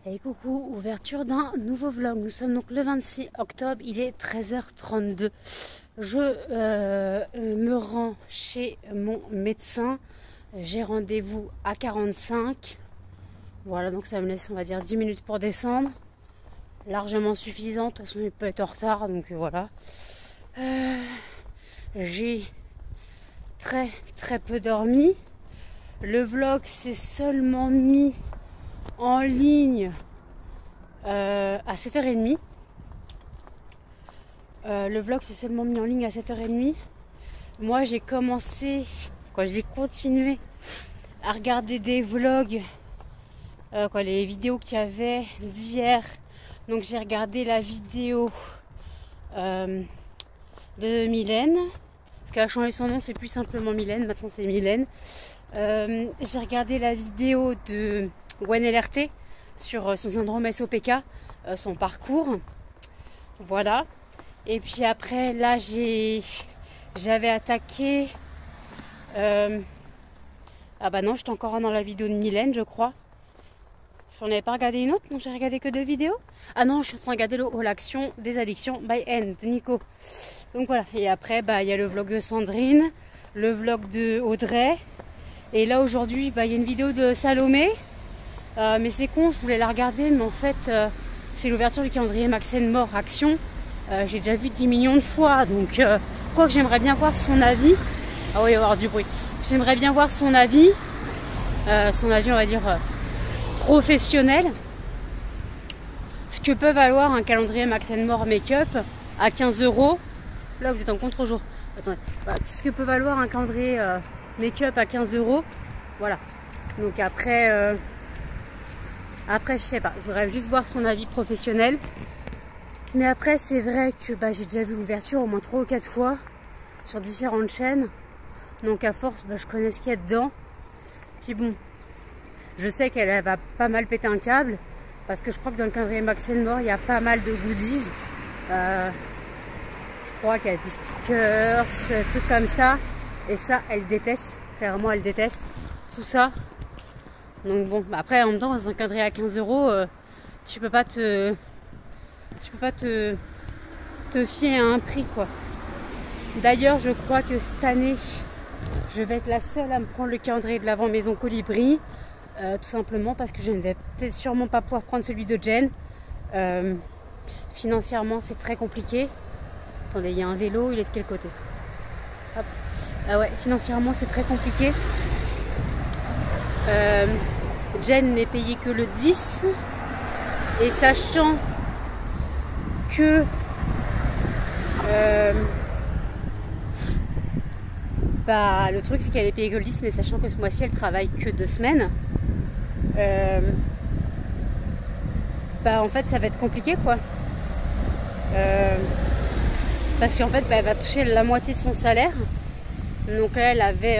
Et coucou, ouverture d'un nouveau vlog. Nous sommes donc le 26 octobre, il est 13h32. Je me rends chez mon médecin. J'ai rendez-vous à 45. Voilà, donc ça me laisse, on va dire, 10 minutes pour descendre. Largement suffisant, de toute façon il peut être en retard, donc voilà. J'ai très peu dormi. Le vlog s'est seulement mis en ligne à 7h30. Le vlog s'est seulement mis en ligne à 7h30. Moi j'ai commencé, j'ai continué à regarder des vlogs, les vidéos qu'il y avait d'hier. Donc j'ai regardé la vidéo de Mylène, parce qu'elle a changé son nom, c'est plus simplement Mylène, maintenant c'est Mylène. J'ai regardé la vidéo de Gwen LRT sur son syndrome SOPK, son parcours. Voilà. Et puis après, là, j'avais attaqué... Ah bah non, j'étais encore dans la vidéo de Mylène, je crois. J'en avais pas regardé une autre, non, j'ai regardé que 2 vidéos. Ah non, je suis en train de regarder le All Action des addictions by N de Nico. Donc voilà, et après, il y a le vlog de Sandrine, le vlog de Audrey. Et là, aujourd'hui, il y a une vidéo de Salomé. Mais c'est con, je voulais la regarder, mais en fait, c'est l'ouverture du calendrier Maxen Mort Action. J'ai déjà vu 10 millions de fois, donc quoi que j'aimerais bien voir son avis. Ah oui, il va y avoir du bruit. J'aimerais bien voir son avis, on va dire, professionnel. Ce que peut valoir un calendrier Maxen Mort Make-up à 15 €. Là, vous êtes en contre-jour. Attendez. Ce que peut valoir un calendrier make-up à 15 €. Voilà. Donc après, je sais pas. Je voudrais juste voir son avis professionnel. Mais après, c'est vrai que j'ai déjà vu l'ouverture au moins 3 ou 4 fois sur différentes chaînes. Donc à force, je connais ce qu'il y a dedans. Puis bon, je sais qu'elle va pas mal péter un câble. Parce que je crois que dans le calendrier Maxen Mort, il y a pas mal de goodies. Je crois qu'il y a des stickers, trucs comme ça. Et ça, elle déteste. Clairement, elle déteste tout ça. Donc bon, après, en même temps, dans un calendrier à 15 €, tu peux pas te fier à un prix, quoi. D'ailleurs, je crois que cette année, je vais être la seule à me prendre le calendrier de l'avant Maison Colibri. Tout simplement parce que je ne vais peut-être sûrement pas pouvoir prendre celui de Jen. Financièrement, c'est très compliqué. Attendez, il y a un vélo, il est de quel côté? Hop. Ah ouais, financièrement, c'est très compliqué. Jen n'est payée que le 10. Et sachant que le truc, c'est qu'elle est payée que le 10, mais sachant que ce mois-ci, elle travaille que 2 semaines. En fait, ça va être compliqué, quoi. Parce qu'en fait, elle va toucher la moitié de son salaire. Donc là, elle avait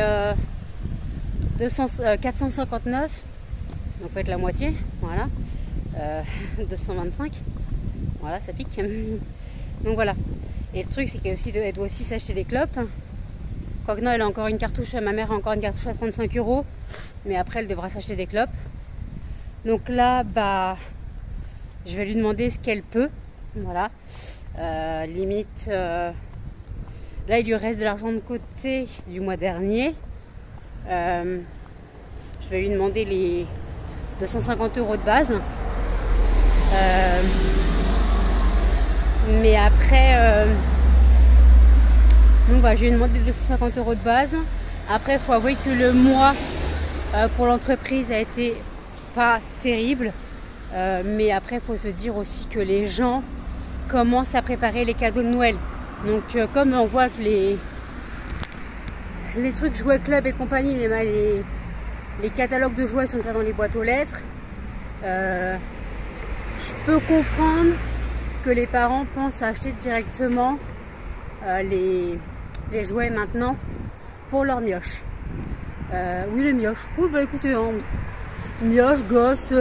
459. Donc peut être la moitié. Voilà. 225. Voilà, ça pique. Donc voilà. Et le truc, c'est qu'elle doit aussi s'acheter des clopes. Quoique non, elle a encore une cartouche. Ma mère a encore une cartouche à 35 €. Mais après, elle devra s'acheter des clopes. Donc là, je vais lui demander ce qu'elle peut. Voilà. Limite, là, il lui reste de l'argent de côté du mois dernier. Je vais lui demander les 250 € de base. Mais après, je vais lui demander 250 € de base. Après, il faut avouer que le mois pour l'entreprise a été pas terrible. Mais après, il faut se dire aussi que les gens commencent à préparer les cadeaux de Noël. Donc, comme on voit que les trucs jouets club et compagnie, les catalogues de jouets sont déjà dans les boîtes aux lettres, je peux comprendre que les parents pensent à acheter directement les jouets maintenant pour leur mioche. Oui, les mioches. Oui, écoutez, hein, mioche, gosse,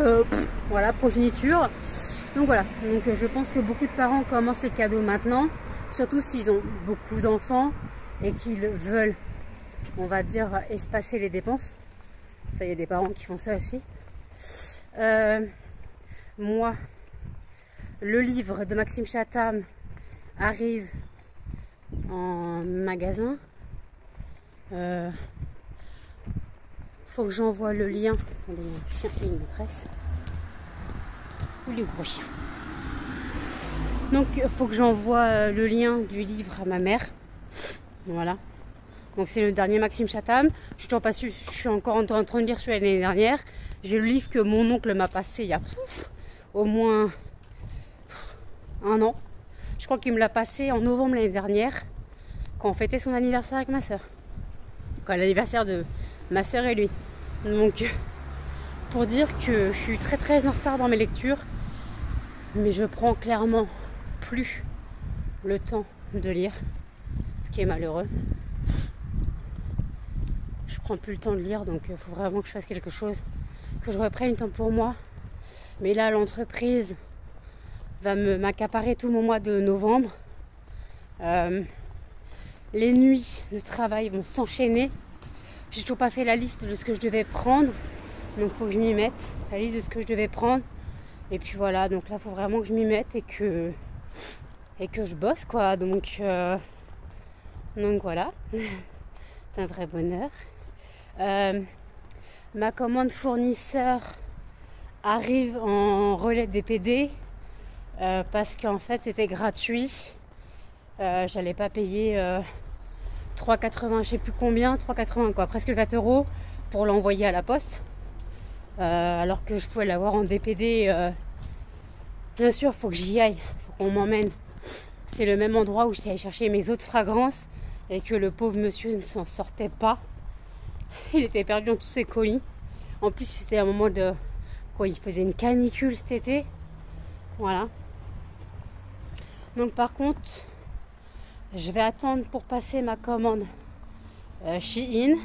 voilà, progéniture. Donc voilà, donc je pense que beaucoup de parents commencent les cadeaux maintenant, surtout s'ils ont beaucoup d'enfants et qu'ils veulent, on va dire, espacer les dépenses. Ça, il y a des parents qui font ça aussi. moi, le livre de Maxime Chatham arrive en magasin. Faut que j'envoie le lien. Attendez, il y a un chien et une maîtresse. Ou les gros chiens. Donc, il faut que j'envoie le lien du livre à ma mère. Voilà. Donc, c'est le dernier Maxime Chatham. Je suis toujours pas su, je suis encore en train de lire celui de l'année dernière. J'ai le livre que mon oncle m'a passé il y a au moins un an. Je crois qu'il me l'a passé en novembre l'année dernière, quand on fêtait son anniversaire avec ma soeur. Quand l'anniversaire de ma soeur et lui. Donc, pour dire que je suis très en retard dans mes lectures, mais je prends clairement plus le temps de lire, ce qui est malheureux. Je prends plus le temps de lire, donc il faut vraiment que je fasse quelque chose, que je reprenne du temps pour moi. Mais là, l'entreprise va m'accaparer tout mon mois de novembre. Les nuits de travail vont s'enchaîner. J'ai toujours pas fait la liste de ce que je devais prendre, donc il faut que je m'y mette, la liste de ce que je devais prendre. Et puis voilà, donc là, il faut vraiment que je m'y mette et que je bosse, quoi. Donc voilà, c'est un vrai bonheur. Ma commande fournisseur arrive en relais DPD parce qu'en fait c'était gratuit. J'allais pas payer 3,80, je sais plus combien, 3,80 quoi, presque 4 € pour l'envoyer à la poste. Alors que je pouvais l'avoir en DPD. Bien sûr, faut que j'y aille, faut qu'on m'emmène. C'est le même endroit où j'étais allée chercher mes autres fragrances et que le pauvre monsieur ne s'en sortait pas. Il était perdu dans tous ses colis. En plus, c'était un moment de quoi, il faisait une canicule cet été. Voilà. Donc par contre, je vais attendre pour passer ma commande Shein.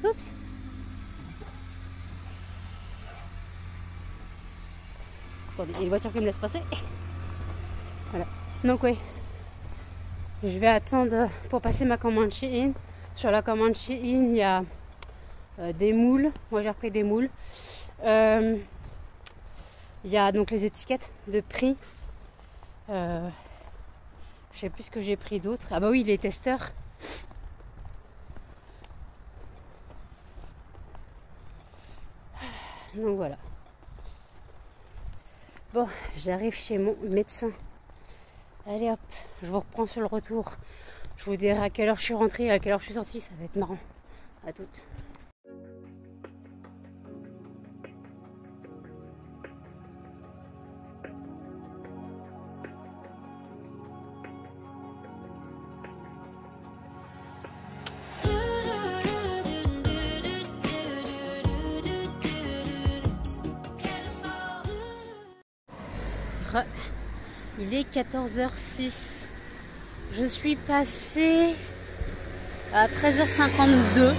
Oups. Attendez, il y a une voiture qui me laisse passer. Voilà. Donc oui, je vais attendre pour passer ma commande Shein. Sur la commande Shein, il y a des moules. Moi, j'ai repris des moules. Il y a donc les étiquettes de prix. Je sais plus ce que j'ai pris d'autre. Ah bah oui, les testeurs. Donc voilà. Bon, j'arrive chez mon médecin. Allez hop, je vous reprends sur le retour. Je vous dirai à quelle heure je suis rentrée, à quelle heure je suis sortie. Ça va être marrant. À toutes. Il est 14h06. Je suis passée à 13h52.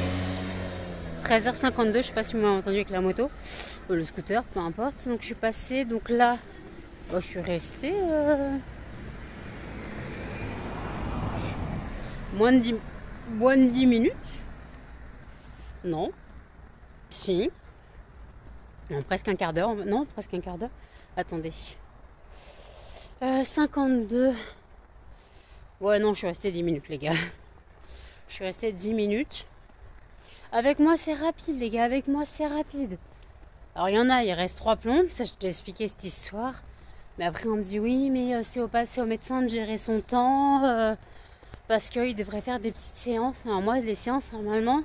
13h52, je sais pas si vous m'avez entendu avec la moto, le scooter, peu importe. Donc je suis passée, donc là, je suis restée moins de 10 minutes. Non. Si. Non, presque un quart d'heure. Non, presque un quart d'heure. Attendez. 52. Ouais, non, je suis restée 10 minutes, les gars. Je suis restée 10 minutes. Avec moi, c'est rapide, les gars. Avec moi, c'est rapide. Alors, il y en a, il reste 3 plombes. Ça, je t'ai expliqué cette histoire. Mais après, on me dit oui, mais c'est au médecin de gérer son temps. Parce qu'il devrait faire des petites séances. Alors, moi, les séances, normalement,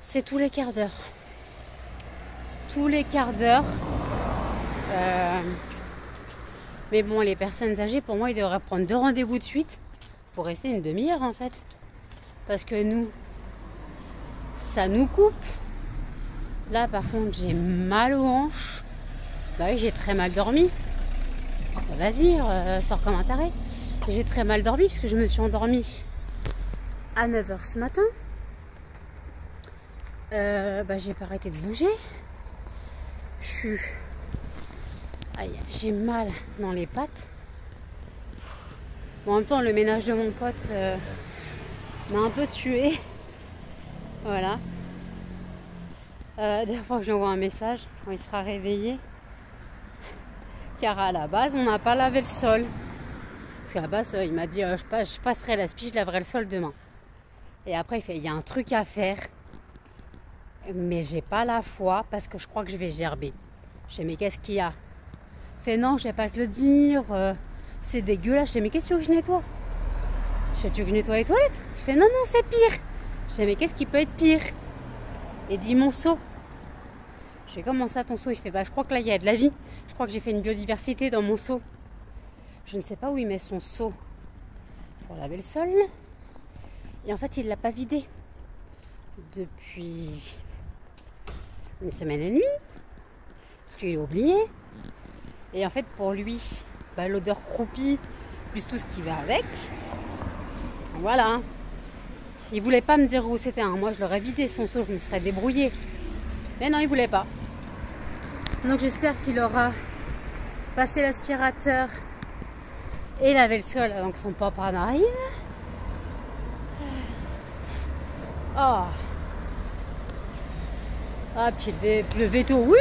c'est tous les quarts d'heure. Tous les quarts d'heure. Mais bon, les personnes âgées, pour moi, ils devraient prendre 2 rendez-vous de suite pour rester une demi-heure, en fait. Parce que nous, ça nous coupe. Là, par contre, j'ai mal aux hanches. Bah oui, j'ai très mal dormi. Vas-y, sors comme un taré. J'ai très mal dormi parce que je me suis endormie à 9h ce matin. J'ai pas arrêté de bouger. J'ai mal dans les pattes. Bon, en même temps, le ménage de mon pote m'a un peu tué. Voilà. Dernière fois que j'envoie un message, quand il sera réveillé. car à la base on n'a pas lavé le sol. Parce qu'à la base il m'a dit je passerai la spie, je laverai le sol demain. Et après il fait il y a un truc à faire. Mais j'ai pas la foi parce que je crois que je vais gerber. Je sais mais qu'est-ce qu'il y a? Il fait non je vais pas te le dire, c'est dégueulasse. Je sais mais qu'est-ce que tu veux que je nettoie? Je fais tu veux que je nettoie les toilettes? Je fais non non c'est pire. Je sais mais qu'est-ce qui peut être pire? Et dit mon seau. Je fais comment ça ton seau? Il fait bah je crois que là il y a de la vie. Je crois que j'ai fait une biodiversité dans mon seau. Je ne sais pas où il met son seau pour laver le sol. Et en fait il l'a pas vidé depuis une semaine et demie. Parce qu'il a oublié. Et en fait pour lui, bah, l'odeur croupie, plus tout ce qui va avec. Voilà. Il voulait pas me dire où c'était. Moi je l'aurais vidé son seau, je me serais débrouillée. Mais non il voulait pas. Donc j'espère qu'il aura passé l'aspirateur et lavé le sol avant que son papa n'arrive. Oh. Ah puis le veto, oui.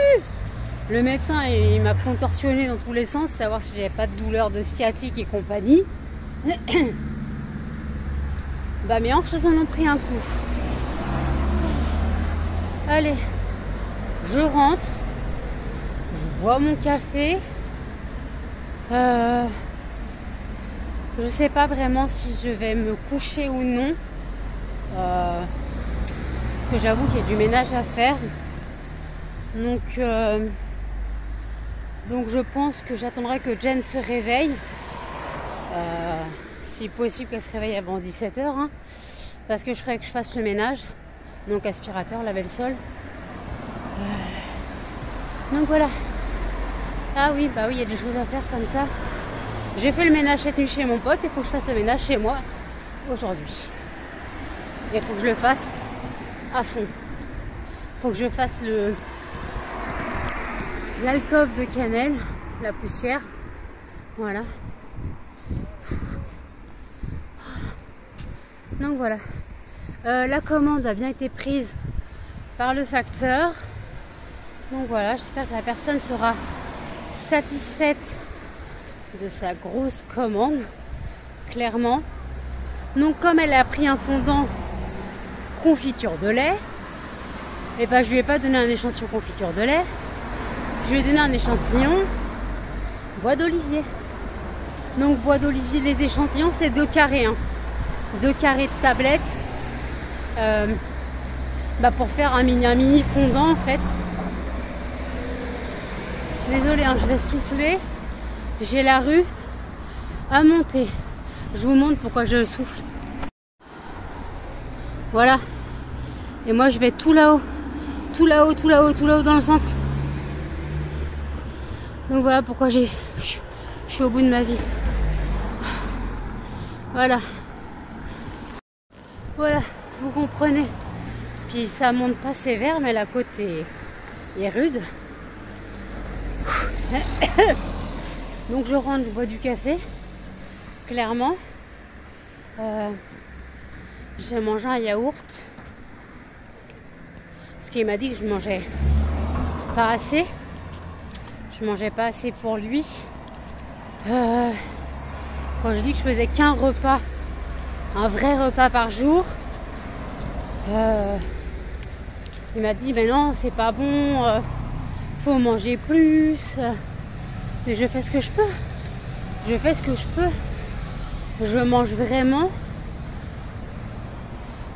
Le médecin il m'a contorsionné dans tous les sens, savoir si j'avais pas de douleur de sciatique et compagnie. Bah mes hanches en ont pris un coup. Allez, je rentre. Je bois mon café. Je sais pas vraiment si je vais me coucher ou non. Parce que j'avoue qu'il y a du ménage à faire. Donc je pense que j'attendrai que Jen se réveille. Si possible qu'elle se réveille avant 17h. Hein, parce que je ferais que je fasse le ménage. Donc aspirateur, laver le sol. Donc voilà. Ah oui, bah oui, il y a des choses à faire comme ça. J'ai fait le ménage cette nuit chez mon pote et il faut que je fasse le ménage chez moi aujourd'hui. Et il faut que je le fasse à fond. Il faut que je fasse l'alcôve de cannelle, la poussière. Voilà. Donc voilà. La commande a bien été prise par le facteur. Donc voilà, j'espère que la personne sera satisfaite de sa grosse commande, clairement. Donc comme elle a pris un fondant confiture de lait, et ben je lui ai pas donné un échantillon confiture de lait, je lui ai donné un échantillon bois d'olivier. Donc bois d'olivier, les échantillons c'est 2 carrés, hein. 2 carrés de tablette pour faire un mini fondant en fait. Désolée, hein, je vais souffler. J'ai la rue à monter. Je vous montre pourquoi je souffle. Voilà. Et moi je vais tout là-haut. Tout là-haut, tout là-haut, tout là-haut dans le centre. Donc voilà pourquoi je suis au bout de ma vie. Voilà. Voilà, vous comprenez. Puis ça monte pas sévère, mais la côte est rude. Donc je rentre, je bois du café, clairement. J'ai mangé un yaourt. Parce qu'il m'a dit que je mangeais pas assez. Je mangeais pas assez pour lui. Quand je dis que je faisais qu'un repas, un vrai repas par jour, il m'a dit mais non c'est pas bon, faut manger plus. Mais je fais ce que je peux. Je fais ce que je peux. Je mange vraiment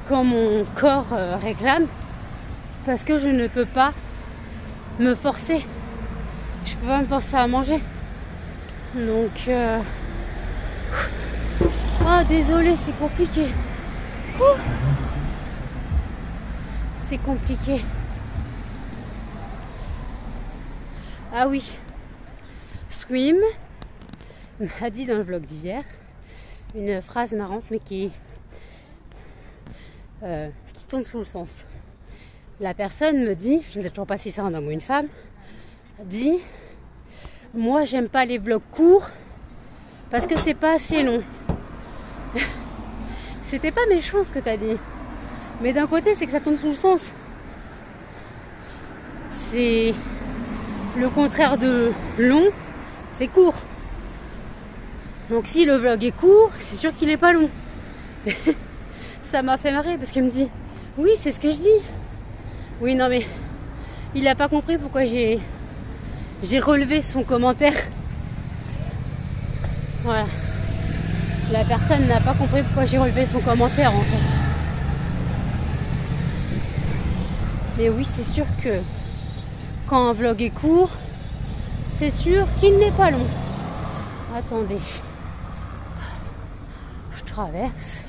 quand mon corps réclame, parce que je ne peux pas me forcer. Je peux pas me forcer à manger. Donc oh désolé, c'est compliqué. C'est compliqué. Ah oui, Swim m'a dit dans le vlog d'hier une phrase marrante mais qui tombe sous le sens. La personne me dit, je ne sais toujours pas si c'est un homme ou une femme, dit moi j'aime pas les vlogs courts parce que c'est pas assez long. C'était pas méchant ce que t'as dit, mais d'un côté c'est que ça tombe sous le sens. C'est le contraire de long, c'est court. Donc si le vlog est court, c'est sûr qu'il est pas long. Ça m'a fait marrer parce qu'elle me dit, oui, c'est ce que je dis. Oui, non mais il n'a pas compris pourquoi j'ai relevé son commentaire. Voilà. La personne n'a pas compris pourquoi j'ai relevé son commentaire en fait. Mais oui, c'est sûr que quand un vlog est court, c'est sûr qu'il n'est pas long. Attendez. Je traverse.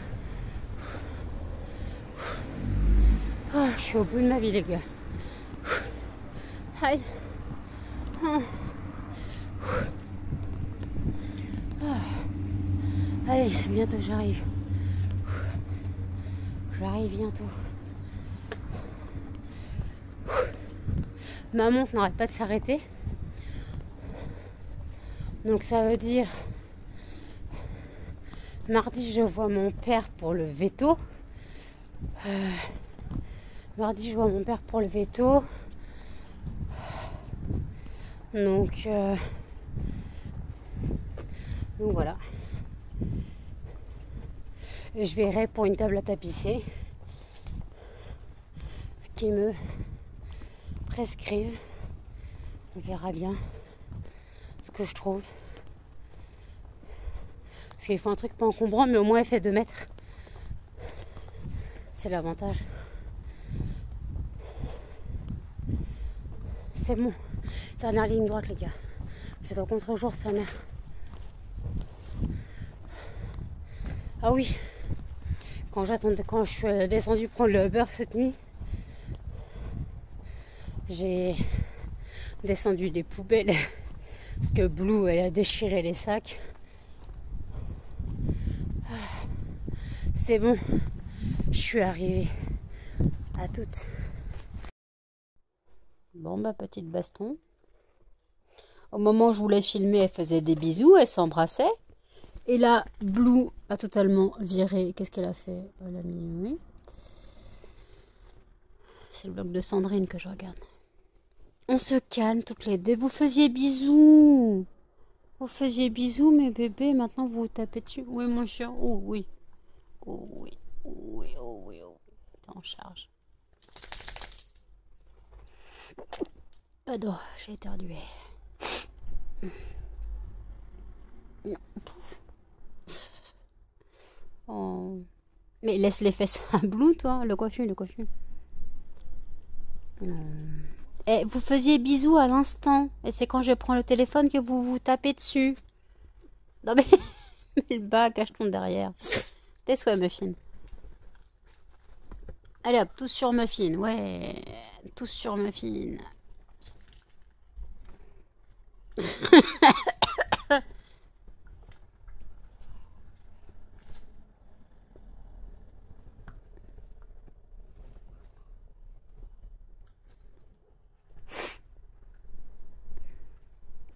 Oh, je suis au bout de ma vie, les gars. Aïe. Allez, bientôt j'arrive. J'arrive bientôt. Ma montre n'arrête pas de s'arrêter. Donc ça veut dire mardi je vois mon père pour le veto. Mardi je vois mon père pour le veto. Donc voilà. Et je verrai pour une table à tapisser. Ce qui me prescrivent. On verra bien ce que je trouve. Parce qu'il faut un truc pas encombrant, mais au moins il fait 2 mètres. C'est l'avantage. C'est bon. Dernière ligne droite, les gars. C'est au contre-jour, sa mère. Ah oui. Quand je suis descendue prendre le beurre cette nuit, j'ai descendu des poubelles parce que Blue elle a déchiré les sacs. C'est bon, je suis arrivée à toutes. Bon bah petite baston. Au moment où je voulais filmer, elle faisait des bisous, elle s'embrassait. Et là, Blue a totalement viré. Qu'est-ce qu'elle a fait? Elle a mis oui. C'est le blog de Sandrine que je regarde. On se calme toutes les deux. Vous faisiez bisous. Vous faisiez bisous, mes bébés. Maintenant, vous vous tapez dessus. Oui, mon chien. Oh oui. Oh oui. Oh oui. Oh oui. Oh oui. T'es en charge. Pardon, j'ai éternué. Oh. Mais laisse les fesses à Blue, toi. Le coiffure, le coiffure. Eh, vous faisiez bisous à l'instant. Et c'est quand je prends le téléphone que vous vous tapez dessus. Non mais... mais le bas, cache ton derrière. Tes souhaits, Muffin. Allez hop, tous sur Muffin. Ouais, tous sur Muffin.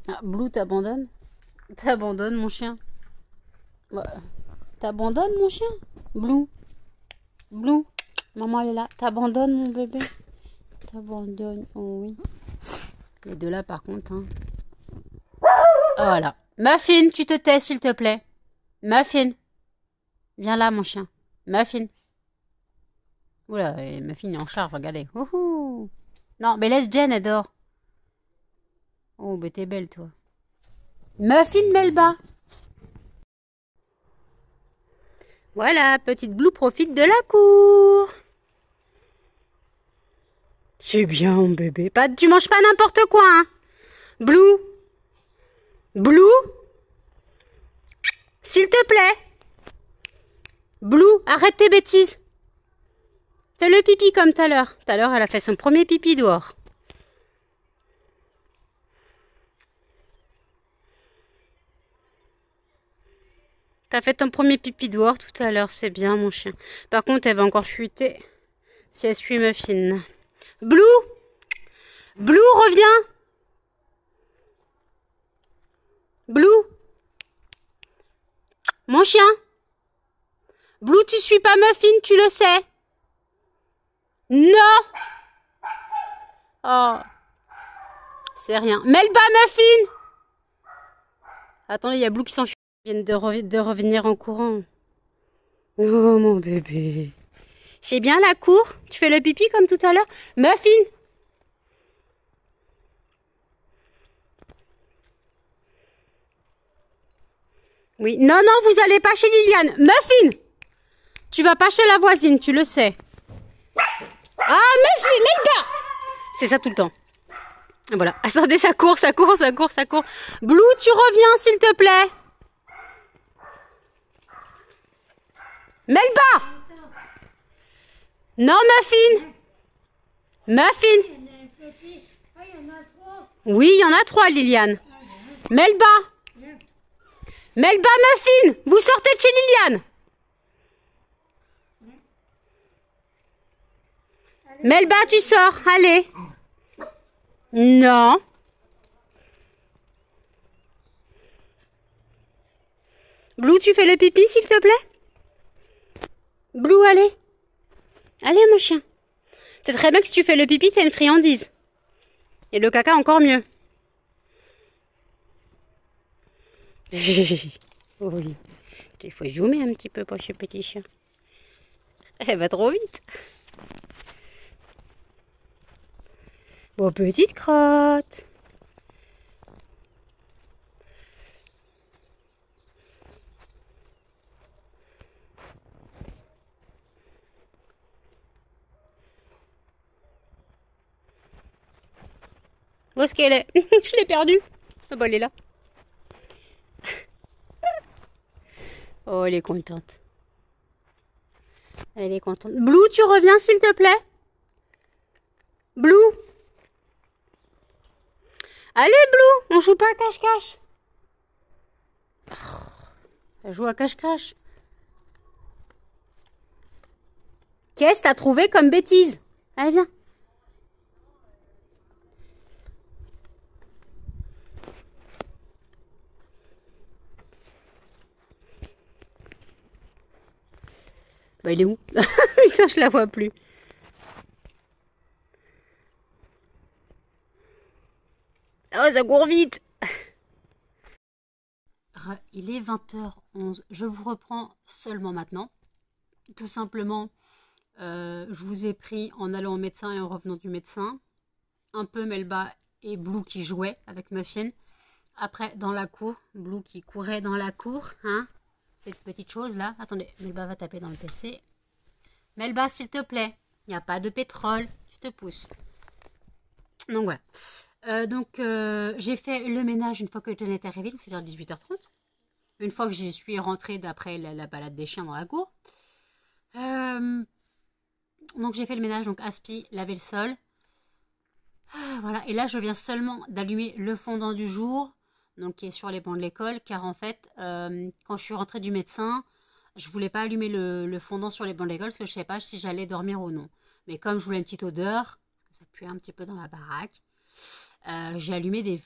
Ah, Blue t'abandonne? T'abandonnes mon chien? Ouais. T'abandonnes mon chien? Blue? Blue? Maman elle est là. T'abandonnes mon bébé? T'abandonnes? Oh oui. Les deux là par contre. Hein. Voilà. Muffin, tu te tais s'il te plaît. Muffin. Viens là mon chien. Muffin. Oula, Muffin est en charge, regardez. Ouhou. Non, mais laisse Jen, elle dort. Oh, mais t'es belle, toi. Muffin, mets le bas. Voilà, petite Blue profite de la cour. C'est bien, mon bébé. Pas, tu manges pas n'importe quoi, hein. Blue. Blue. S'il te plaît. Blue, arrête tes bêtises. Fais le pipi comme tout à l'heure. Tout à l'heure, elle a fait son premier pipi dehors. T'as fait ton premier pipi dehors tout à l'heure, c'est bien mon chien. Par contre, elle va encore fuiter si elle suit Muffin. Blue! Blue, reviens! Blue! Mon chien! Blue, tu suis pas Muffin, tu le sais! Non! Oh! C'est rien. Mets le bas, Muffin! Attendez, il y a Blue qui s'enfuit. Ils viennent de revenir en courant. Oh mon bébé. C'est bien la cour? Tu fais le pipi comme tout à l'heure? Muffin! Oui. Non, non, vous allez pas chez Liliane. Muffin! Tu vas pas chez la voisine, tu le sais. Ah, Muffin, Melba! C'est ça tout le temps. Voilà. Attendez, ça court, ça court, ça court, ça court. Blue, tu reviens, s'il te plaît. Melba! Non, Muffin! Muffin! Oui, il y en a 3, Liliane. Melba! Melba, Muffin! Vous sortez de chez Liliane! Melba, tu sors, allez. Non. Blue, tu fais le pipi, s'il te plaît? Blue, allez. Allez, mon chien. C'est très bien que si tu fais le pipi, t'as une friandise. Et le caca, encore mieux. Oui. Il faut zoomer un petit peu pour ce petit chien. Elle va trop vite. Bon, petite crotte. Où est-ce qu'elle est? Je l'ai perdue. Ah bah, elle est là. Oh, elle est contente. Elle est contente. Blue, tu reviens, s'il te plaît? Blue? Allez, Blue, on joue pas à cache-cache. Elle joue à cache-cache. Qu'est-ce que t'as trouvé comme bêtise? Allez, viens. Bah, il est où? Putain, je la vois plus. Oh, ça court vite. Il est 20h11. Je vous reprends seulement maintenant. Tout simplement, je vous ai pris en allant au médecin et en revenant du médecin. Un peu Melba et Blue qui jouaient avec Muffin. Après, dans la cour, Blue qui courait dans la cour. Hein, cette petite chose là. Attendez, Melba va taper dans le PC. Melba, s'il te plaît. Il n'y a pas de pétrole. Tu te pousses. Donc voilà. J'ai fait le ménage une fois que John est arrivé, c'est-à-dire 18h30. Une fois que je suis rentrée d'après la balade des chiens dans la cour. Donc j'ai fait le ménage, donc aspi, laver le sol. Voilà, et là je viens seulement d'allumer le fondant du jour, donc qui est sur les bancs de l'école, car en fait, quand je suis rentrée du médecin, je voulais pas allumer le fondant sur les bancs de l'école parce que je savais pas si j'allais dormir ou non. Mais comme je voulais une petite odeur, ça puait un petit peu dans la baraque, j'ai allumé des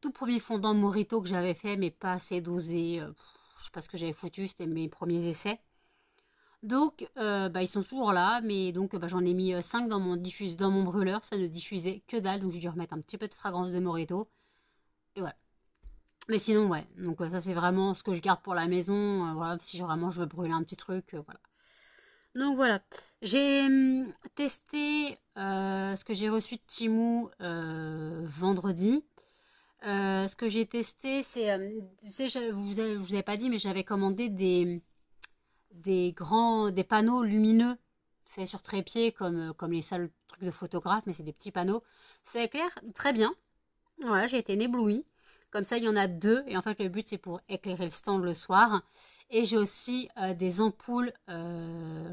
tout premiers fondants Morito que j'avais fait, mais pas assez dosés. Je sais pas ce que j'avais foutu, c'était mes premiers essais. Donc, ils sont toujours là, mais donc j'en ai mis 5 dans mon brûleur, ça ne diffusait que dalle, donc j'ai dû remettre un petit peu de fragrance de Morito. Et voilà. Mais sinon, ouais, donc ça c'est vraiment ce que je garde pour la maison, voilà, si vraiment je veux brûler un petit truc, voilà. Donc voilà, j'ai testé ce que j'ai reçu de Temu vendredi. Ce que j'ai testé, c'est, je vous avais pas dit, mais j'avais commandé des panneaux lumineux, c'est sur trépied comme les sales trucs de photographe, mais c'est des petits panneaux. Ça éclaire très bien. Voilà, j'ai été éblouie. Comme ça, il y en a 2. Et en fait, le but, c'est pour éclairer le stand le soir. Et j'ai aussi des ampoules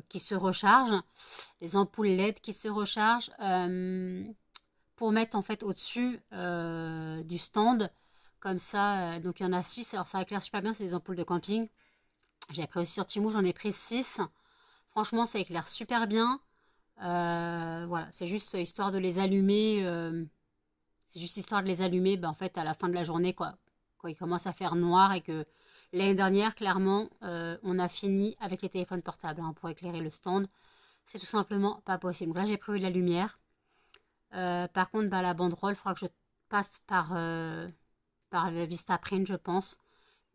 qui se rechargent. Des ampoules LED qui se rechargent pour mettre en fait au-dessus du stand. Comme ça, donc il y en a 6. Alors ça éclaire super bien, c'est des ampoules de camping. J'ai pris aussi sur Temu, j'en ai pris 6. Franchement, ça éclaire super bien. Voilà, c'est juste histoire de les allumer. En fait, à la fin de la journée, quoi. Quand il commence à faire noir et que l'année dernière, clairement, on a fini avec les téléphones portables pour éclairer le stand. C'est tout simplement pas possible. Donc là, j'ai prévu de la lumière. Par contre, la banderole, il faudra que je passe par Vistaprint, je pense.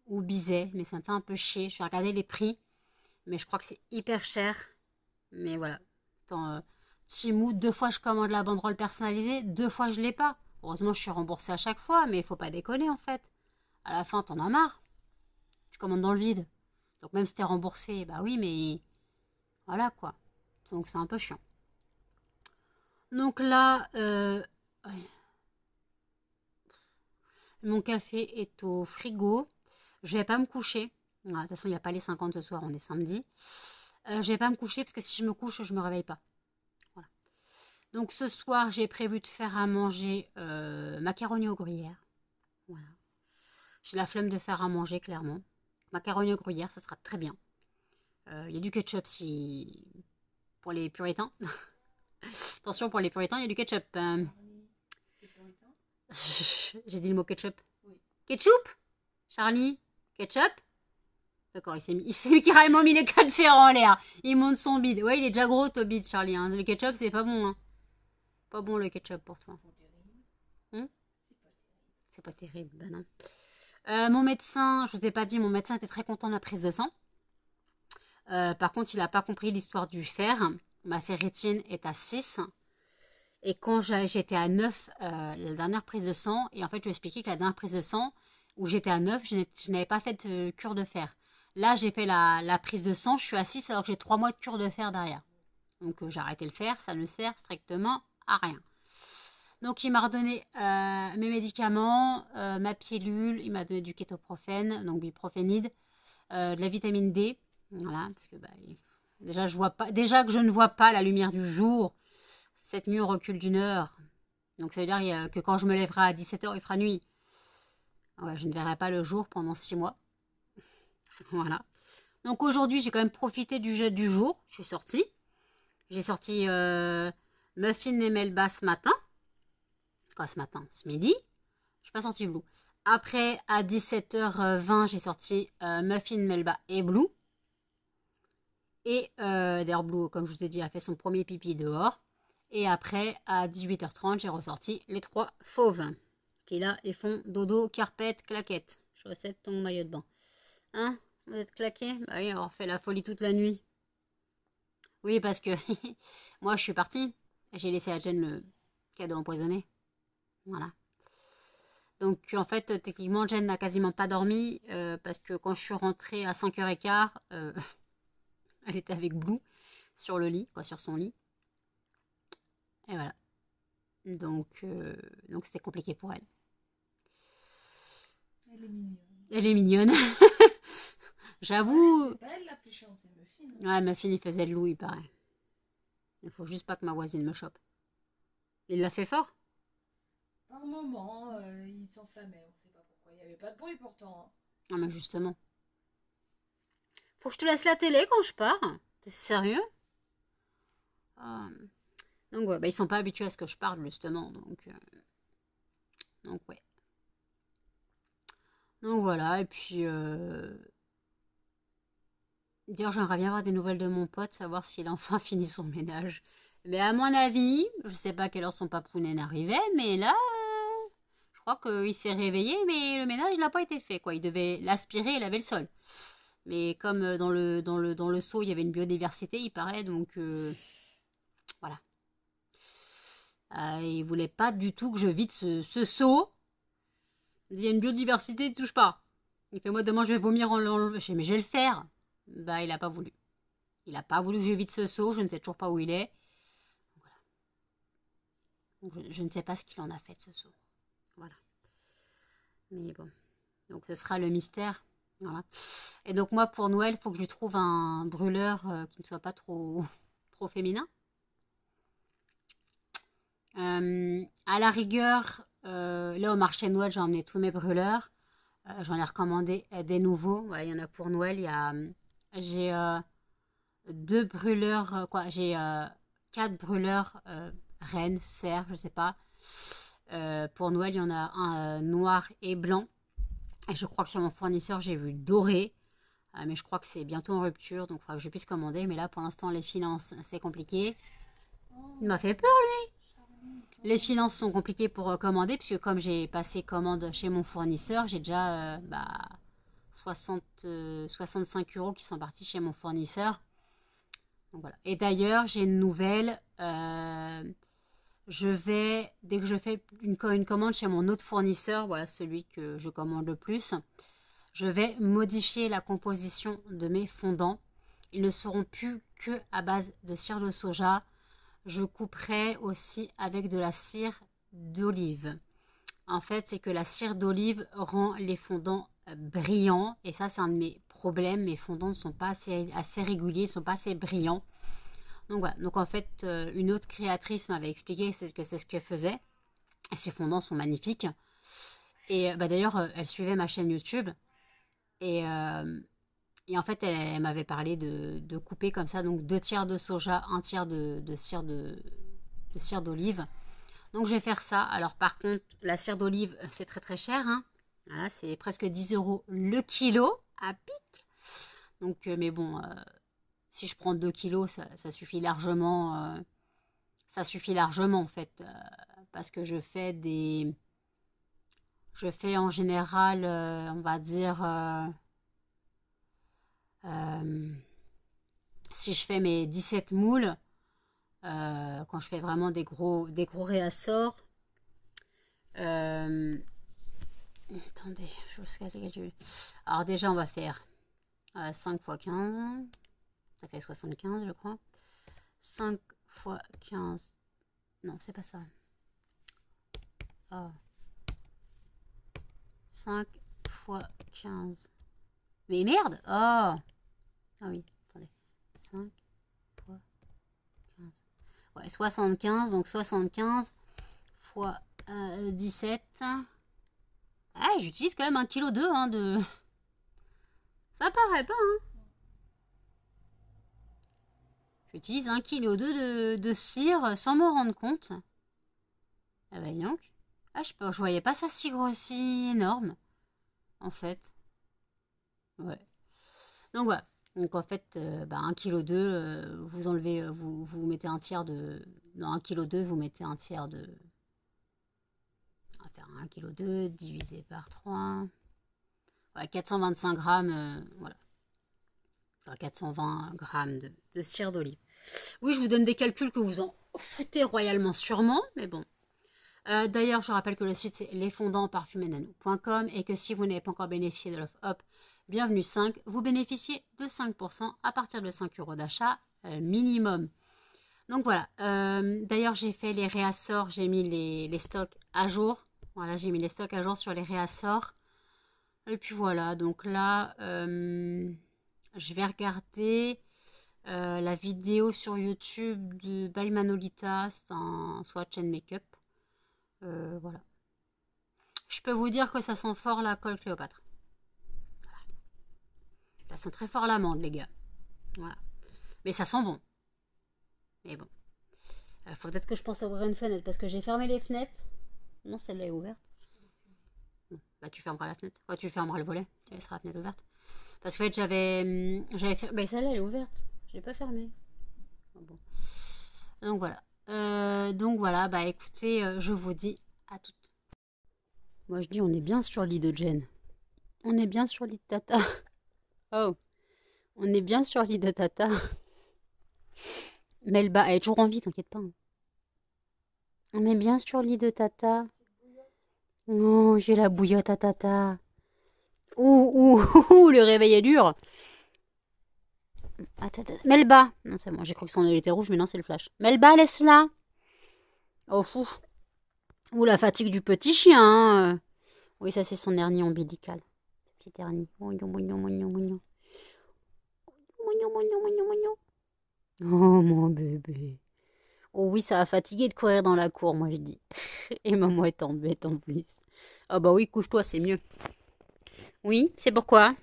ou Bizet, mais ça me fait un peu chier. Je vais regarder les prix, mais je crois que c'est hyper cher. Mais voilà. Attends, Temu, 2 fois je commande la banderole personnalisée, 2 fois je l'ai pas. Heureusement, je suis remboursée à chaque fois, mais il faut pas déconner en fait. À la fin, t'en as marre. Tu commandes dans le vide. Donc même si t'es remboursé, bah oui, mais voilà quoi. Donc c'est un peu chiant. Donc là, mon café est au frigo. Je vais pas me coucher. De toute façon, il n'y a pas les 50 ce soir, on est samedi. Je vais pas me coucher parce que si je me couche, je me réveille pas. Voilà. Donc ce soir, j'ai prévu de faire à manger macaroni au gruyère. Voilà. J'ai la flemme de faire à manger, clairement. Macaroni au gruyère, ça sera très bien. Il y a du ketchup si... pour les puritains. Attention, pour les puritains, il y a du ketchup. J'ai dit le mot ketchup. Oui. Ketchup Charlie Ketchup. D'accord, il s'est mis carrément mis les 4 fers en l'air. Il monte son bide. Ouais, il est déjà gros, ton bide, Charlie. Hein. Le ketchup, c'est pas bon. Hein. Pas bon, le ketchup, pour toi. C'est pas terrible, ben non. Mon médecin, je vous ai pas dit, mon médecin était très content de la prise de sang. Par contre, il n'a pas compris l'histoire du fer. Ma ferritine est à 6. Et quand j'étais à 9, la dernière prise de sang, et en fait, je lui ai expliqué que la dernière prise de sang, où j'étais à 9, je n'avais pas fait de cure de fer. Là, j'ai fait la prise de sang, je suis à 6 alors que j'ai 3 mois de cure de fer derrière. Donc, j'ai arrêté le fer, ça ne sert strictement à rien. Donc, il m'a redonné mes médicaments, ma pilule, il m'a donné du kétoprophène, donc du prophénide, de la vitamine D. Voilà, parce que bah, déjà, déjà que je ne vois pas la lumière du jour. Cette nuit, on recule d'1 heure. Donc, ça veut dire que quand je me lèverai à 17 h, il fera nuit. Ouais, je ne verrai pas le jour pendant 6 mois. Voilà. Donc, aujourd'hui, j'ai quand même profité du jour. Je suis sortie. J'ai sorti muffin et melba ce matin. Quoi, ce matin? Ce midi. Je suis pas sortie Blue. Après, à 17h20, j'ai sorti muffin, melba et Blue. Et d'ailleurs, Blue, comme je vous ai dit, a fait son premier pipi dehors. Et après, à 18h30, j'ai ressorti les 3 fauves. Qui là, ils font dodo, carpette, claquette. Chaussette, tongs, maillot de bain. Hein? Vous êtes claqués? Bah oui, on fait la folie toute la nuit. Oui, parce que moi, je suis partie. J'ai laissé à Jen le cadeau empoisonné. Voilà. Donc, en fait, techniquement, Jen n'a quasiment pas dormi. Parce que quand je suis rentrée à 5h15, elle était avec Blue sur le lit, quoi, sur son lit. Et voilà. Donc c'était compliqué pour elle. Elle est mignonne. Elle est mignonne. J'avoue. C'est pas elle la plus chiante, c'est Muffin. Ouais, Muffin, il faisait le loup, il paraît. Il faut juste pas que ma voisine me chope. Il l'a fait fort? Par moment, il s'enflammait, on sait pas pourquoi. Il n'y avait pas de bruit pourtant. Ah, mais justement. Faut que je te laisse la télé quand je pars. T'es sérieux? Donc ouais, bah, ils sont pas habitués à ce que je parle justement, donc ouais. Donc voilà, et puis d'ailleurs j'aimerais bien avoir des nouvelles de mon pote, savoir s'il a enfin fini son ménage. Mais à mon avis, je sais pas à quelle heure son papounet n'arrivait, mais là, je crois qu'il s'est réveillé, mais le ménage n'a pas été fait, quoi. Il devait l'aspirer et laver le sol. Mais comme dans le seau, il y avait une biodiversité, il paraît, donc voilà. Il voulait pas du tout que je vide ce seau. Il y a une biodiversité, ne touche pas. Il fait, moi demain je vais vomir en l'enlevant. Je dis, mais je vais le faire. Bah, il a pas voulu. Il a pas voulu que je vide ce seau, je ne sais toujours pas où il est. Voilà. Donc, je ne sais pas ce qu'il en a fait de ce seau. Voilà. Mais bon. Donc ce sera le mystère. Voilà. Et donc moi pour Noël, il faut que je lui trouve un brûleur qui ne soit pas trop féminin. À la rigueur, là au marché de Noël, j'ai emmené tous mes brûleurs. J'en ai recommandé des nouveaux. Voilà, il y en a pour Noël. J'ai 2 brûleurs, j'ai 4 brûleurs rennes, cerfs, je sais pas. Pour Noël, il y en a un noir et blanc. Et je crois que sur mon fournisseur, j'ai vu doré. Mais je crois que c'est bientôt en rupture, donc il faudra que je puisse commander. Mais là, pour l'instant, les finances, c'est compliqué. Il m'a fait peur, lui. Les finances sont compliquées pour commander, puisque comme j'ai passé commande chez mon fournisseur, j'ai déjà 65 € qui sont partis chez mon fournisseur. Donc voilà. Et d'ailleurs, j'ai une nouvelle. Dès que je fais une commande chez mon autre fournisseur, voilà celui que je commande le plus, je vais modifier la composition de mes fondants. Ils ne seront plus que à base de cire de soja. Je couperai aussi avec de la cire d'olive. En fait, c'est que la cire d'olive rend les fondants brillants. Et ça, c'est un de mes problèmes. Mes fondants ne sont pas assez réguliers, ne sont pas assez brillants. Donc voilà. Donc en fait, une autre créatrice m'avait expliqué que c'est ce qu'elle faisait. Et ses fondants sont magnifiques. Et d'ailleurs, elle suivait ma chaîne YouTube. Et en fait, elle m'avait parlé de couper comme ça. Donc 2 tiers de soja, 1 tiers de cire d'olive. Donc je vais faire ça. Alors par contre, la cire d'olive, c'est très très cher. Hein. Voilà, c'est presque 10 € le kilo à pic. Donc, mais bon, si je prends 2 kilos, ça suffit largement. Ça suffit largement en fait. Parce que je fais en général, on va dire, si je fais mes 17 moules, quand je fais vraiment des gros réassorts. Attendez, je vous calcule. Alors déjà, on va faire 5 x 15. Ça fait 75, je crois. 5 x 15. Non, c'est pas ça. Oh. 5 x 15. Mais merde! Oh! Ah oui, attendez. 5 x 15. Ouais, 75. Donc 75 x 17. Ah, j'utilise quand même 1,2 kg hein, de... Ça paraît pas, hein. J'utilise 1,2 kg de cire sans m'en rendre compte. Ah bah donc. Ah, je voyais pas ça si énorme. En fait. Ouais. Donc voilà. Donc en fait, 1,2 kg, vous enlevez, vous mettez un tiers de... Non, 1,2 kg, vous mettez un tiers de... On va faire 1,2 kg divisé par 3. Ouais, 425 grammes, voilà. Enfin, 420 grammes de cire d'olive. Oui, je vous donne des calculs que vous en foutez royalement sûrement, mais bon. D'ailleurs, je rappelle que le site c'est lesfondantsparfuménano.com et que si vous n'avez pas encore bénéficié de l'offre Hop, bienvenue 5, vous bénéficiez de 5% à partir de 5 € d'achat minimum. Donc voilà, d'ailleurs j'ai fait les réassorts, j'ai mis les stocks à jour. Voilà, j'ai mis les stocks à jour sur les réassorts. Et puis voilà, donc là, je vais regarder la vidéo sur YouTube de By Manolita, c'est un swatch and make-up. Voilà. Je peux vous dire que ça sent fort la colle Cléopâtre. Voilà. Ça sent très fort l'amande, les gars. Voilà. Mais ça sent bon. Mais bon. Faut peut-être que je pense à ouvrir une fenêtre parce que j'ai fermé les fenêtres. Non, celle-là est ouverte. Bon, bah tu fermeras la fenêtre. Ouais, tu fermeras le volet. Tu laisseras la fenêtre ouverte. Parce qu'en fait, j'avais fait... Bah celle-là, elle est ouverte. Je l'ai pas fermée. Bon. Donc voilà. Bah écoutez, je vous dis à toutes. Moi, je dis, on est bien sur le lit de Jen. On est bien sur le lit de Tata. Oh. On est bien sur le lit de Tata. Melba, elle est toujours en vie, t'inquiète pas. On est bien sur le lit de Tata. Oh, j'ai la bouillotte à Tata. Ouh, le réveil est dur. Attends, Melba. Non, c'est bon, j'ai cru que son œil était rouge, mais non, c'est le flash. Melba, laisse-la. Oh, fou. Ouh, la fatigue du petit chien. Oui, ça, c'est son hernie ombilicale. Petit hernie. Mignon, mignon, mignon, mignon. Mignon, mignon, mignon, mignon. Oh, mon bébé. Oh oui, ça a fatigué de courir dans la cour, moi, je dis. Et maman est en bête, en plus. Ah bah oui, couche-toi, c'est mieux. Oui, c'est pourquoi?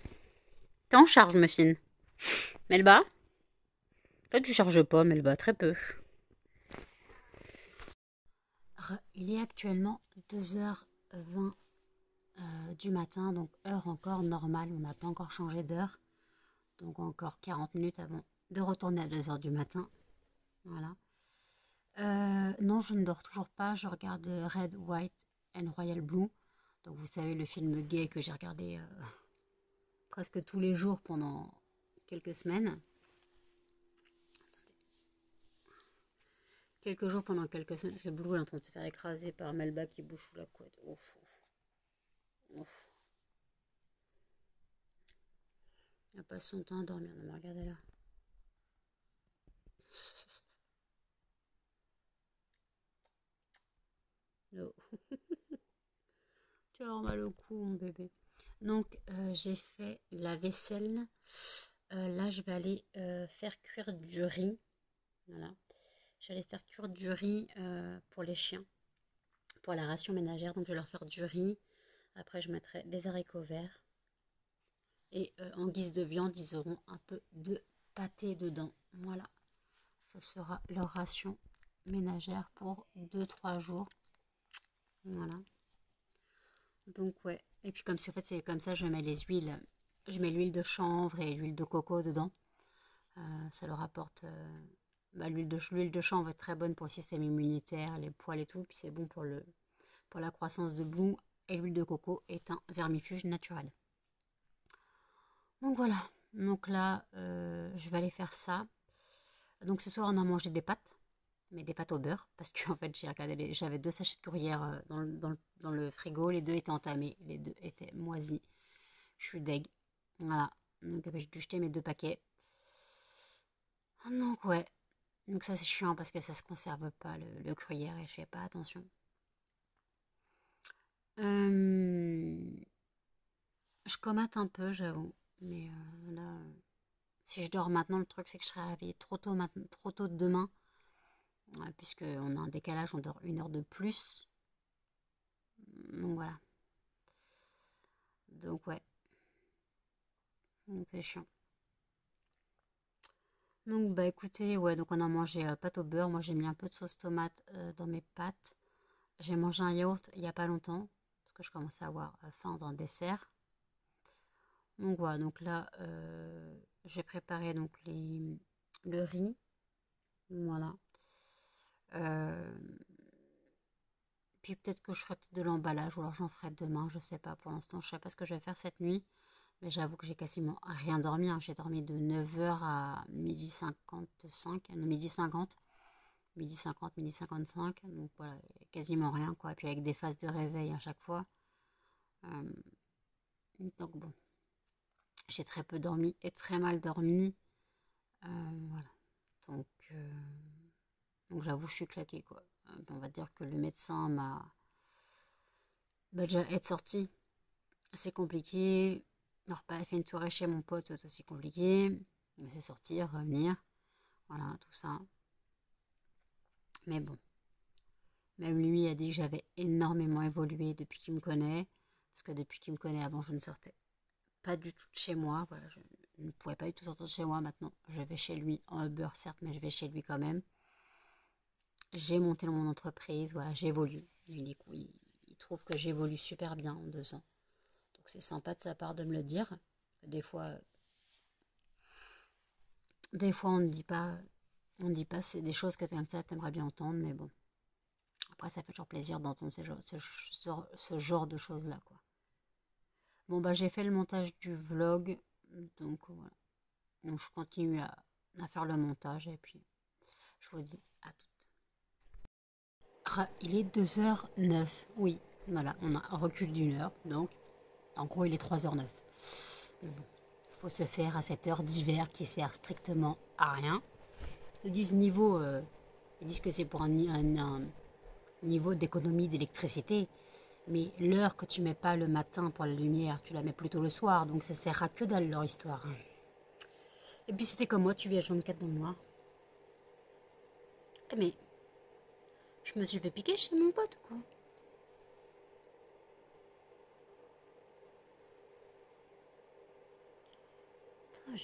T'es en charge, Muffin. Melba? Toi, tu charges pas, Melba, très peu. Il est actuellement 2h20 du matin, donc heure encore normale. On n'a pas encore changé d'heure. Donc encore 40 minutes avant de retourner à 2h du matin. Voilà. Non, je ne dors toujours pas. Je regarde Red, White and Royal Blue. Donc vous savez, le film gay que j'ai regardé presque tous les jours pendant quelques semaines. Quelques jours pendant quelques semaines, parce que Blue est en train de se faire écraser par Melba qui bouge sous la couette. Ouf, ouf, ouf. Elle passe son temps à dormir. Non, mais regardez là. Oh. Tu as mal au cou, mon bébé. Donc, j'ai fait la vaisselle. Là, je vais aller faire cuire du riz. Voilà. J'allais faire cuire du riz pour les chiens, pour la ration ménagère. Donc, je vais leur faire du riz. Après, je mettrai des haricots verts. Et en guise de viande, ils auront un peu de pâté dedans. Voilà. Ça sera leur ration ménagère pour 2-3 jours. Voilà. Donc, ouais. Et puis, comme si en fait, c'est comme ça, je mets les huiles. Je mets l'huile de chanvre et l'huile de coco dedans. Ça leur apporte... l'huile de chanvre est très bonne pour le système immunitaire, les poils et tout. Puis c'est bon pour la croissance de Blue. Et l'huile de coco est un vermifuge naturel. Donc voilà. Donc là, je vais aller faire ça. Donc ce soir, on a mangé des pâtes. Mais des pâtes au beurre. Parce qu'en fait, j'ai regardé, j'avais 2 sachets de gruyère dans le frigo. Les 2 étaient entamés. Les 2 étaient moisis. Je suis deg. Voilà. Donc j'ai dû jeter mes 2 paquets. Donc ouais. Donc ça c'est chiant parce que ça se conserve pas le gruyère et je fais pas attention. Je comate un peu, j'avoue. Mais là, si je dors maintenant, le truc c'est que je serai réveillée trop tôt demain. Puisqu'on a un décalage, on dort 1 heure de plus. Donc voilà. Donc ouais. Donc c'est chiant. Donc bah écoutez, ouais, donc on a mangé pâte au beurre. Moi j'ai mis un peu de sauce tomate dans mes pâtes. J'ai mangé un yaourt il n'y a pas longtemps. Parce que je commençais à avoir faim dans le dessert. Donc voilà, donc là j'ai préparé donc le riz. Voilà. Puis peut-être que je ferai peut-être de l'emballage ou alors j'en ferai demain, je sais pas pour l'instant. Je sais pas ce que je vais faire cette nuit. Mais j'avoue que j'ai quasiment rien dormi. Hein. J'ai dormi de 9h à 12h55, non, 12h50, 12h50, 12h55. Donc voilà, quasiment rien quoi. Et puis avec des phases de réveil à chaque fois. Donc bon, j'ai très peu dormi et très mal dormi. Voilà. Donc j'avoue, je suis claquée quoi. On va dire que le médecin m'a déjà être sorti. C'est compliqué. Alors pas fait une soirée chez mon pote, c'est aussi compliqué. Me fait sortir, revenir. Voilà, tout ça. Mais bon. Même lui a dit que j'avais énormément évolué depuis qu'il me connaît. Parce que depuis qu'il me connaît, avant, je ne sortais pas du tout de chez moi. Voilà, je ne pouvais pas du tout sortir de chez moi maintenant. Je vais chez lui en Uber, certes, mais je vais chez lui quand même. J'ai monté mon entreprise, voilà, j'évolue. Il trouve que j'évolue super bien en 2 ans. Donc c'est sympa de sa part de me le dire. Des fois on ne dit pas, c'est des choses que tu aimes ça, t'aimerais bien entendre, mais bon. Après, ça fait toujours plaisir d'entendre ce genre de choses-là, quoi. Bon, bah, j'ai fait le montage du vlog, donc voilà. Donc, je continue à faire le montage, et puis, je vous dis à toutes. Ah, il est 2h09, oui, voilà, on a un recul d'1 heure, donc, en gros, il est 3h09. Mais bon, il faut se faire à cette heure d'hiver qui sert strictement à rien. Ils disent ils disent que c'est pour un niveau d'économie d'électricité, mais l'heure que tu mets pas le matin pour la lumière, tu la mets plutôt le soir, donc ça sert à que dalle leur histoire. Et puis c'était comme moi, tu vis à 24 dans le noir. Eh mais, je me suis fait piquer chez mon pote, quoi. Putain,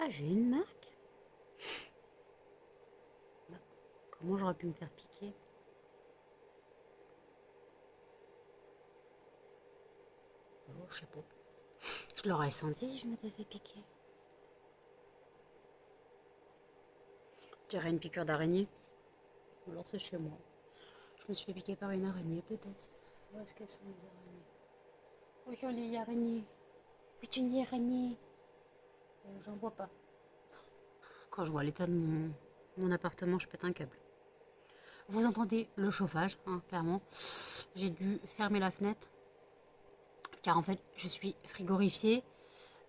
j'ai une marque. Bah, comment j'aurais pu me faire piquer? Oh, je sais pas. Je l'aurais senti si je m'étais fait piquer. Tu dirais une piqûre d'araignée? Alors c'est chez moi. Je me suis fait piquer par une araignée, peut-être. Où est-ce qu'elles sont les araignées? Oh, jolie araignée. Petite araignée. J'en vois pas. Quand je vois l'état de mon appartement, je pète un câble. Vous entendez le chauffage, hein, clairement. J'ai dû fermer la fenêtre. Car en fait, je suis frigorifiée.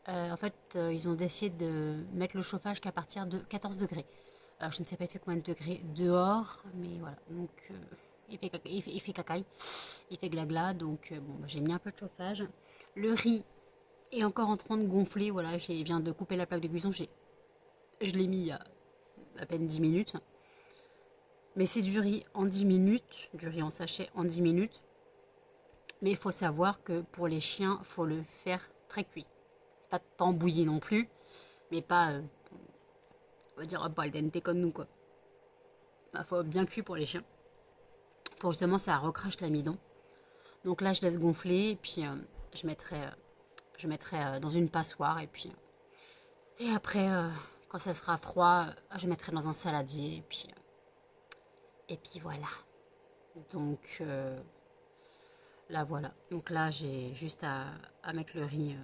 En fait, ils ont décidé de mettre le chauffage qu'à partir de 14 degrés. Je ne sais pas il fait combien de degrés dehors, mais voilà. Donc, il fait cacaille, il fait glagla. Donc, bon, bah, j'ai mis un peu de chauffage. Le riz est encore en train de gonfler. Voilà, je viens de couper la plaque de cuisson. Je l'ai mis il y a à peine 10 minutes. Mais c'est du riz en 10 minutes, du riz en sachet en 10 minutes. Mais il faut savoir que pour les chiens, il faut le faire très cuit. Pas en bouillie non plus, mais pas, on va dire, pas al dente comme nous, quoi. Il faut bien cuit pour les chiens. Pour justement, ça recrache l'amidon. Donc là, je laisse gonfler, et puis je mettrai dans une passoire, et après, quand ça sera froid, je mettrai dans un saladier, et puis voilà. Donc là, voilà. Donc là, j'ai juste à mettre le riz,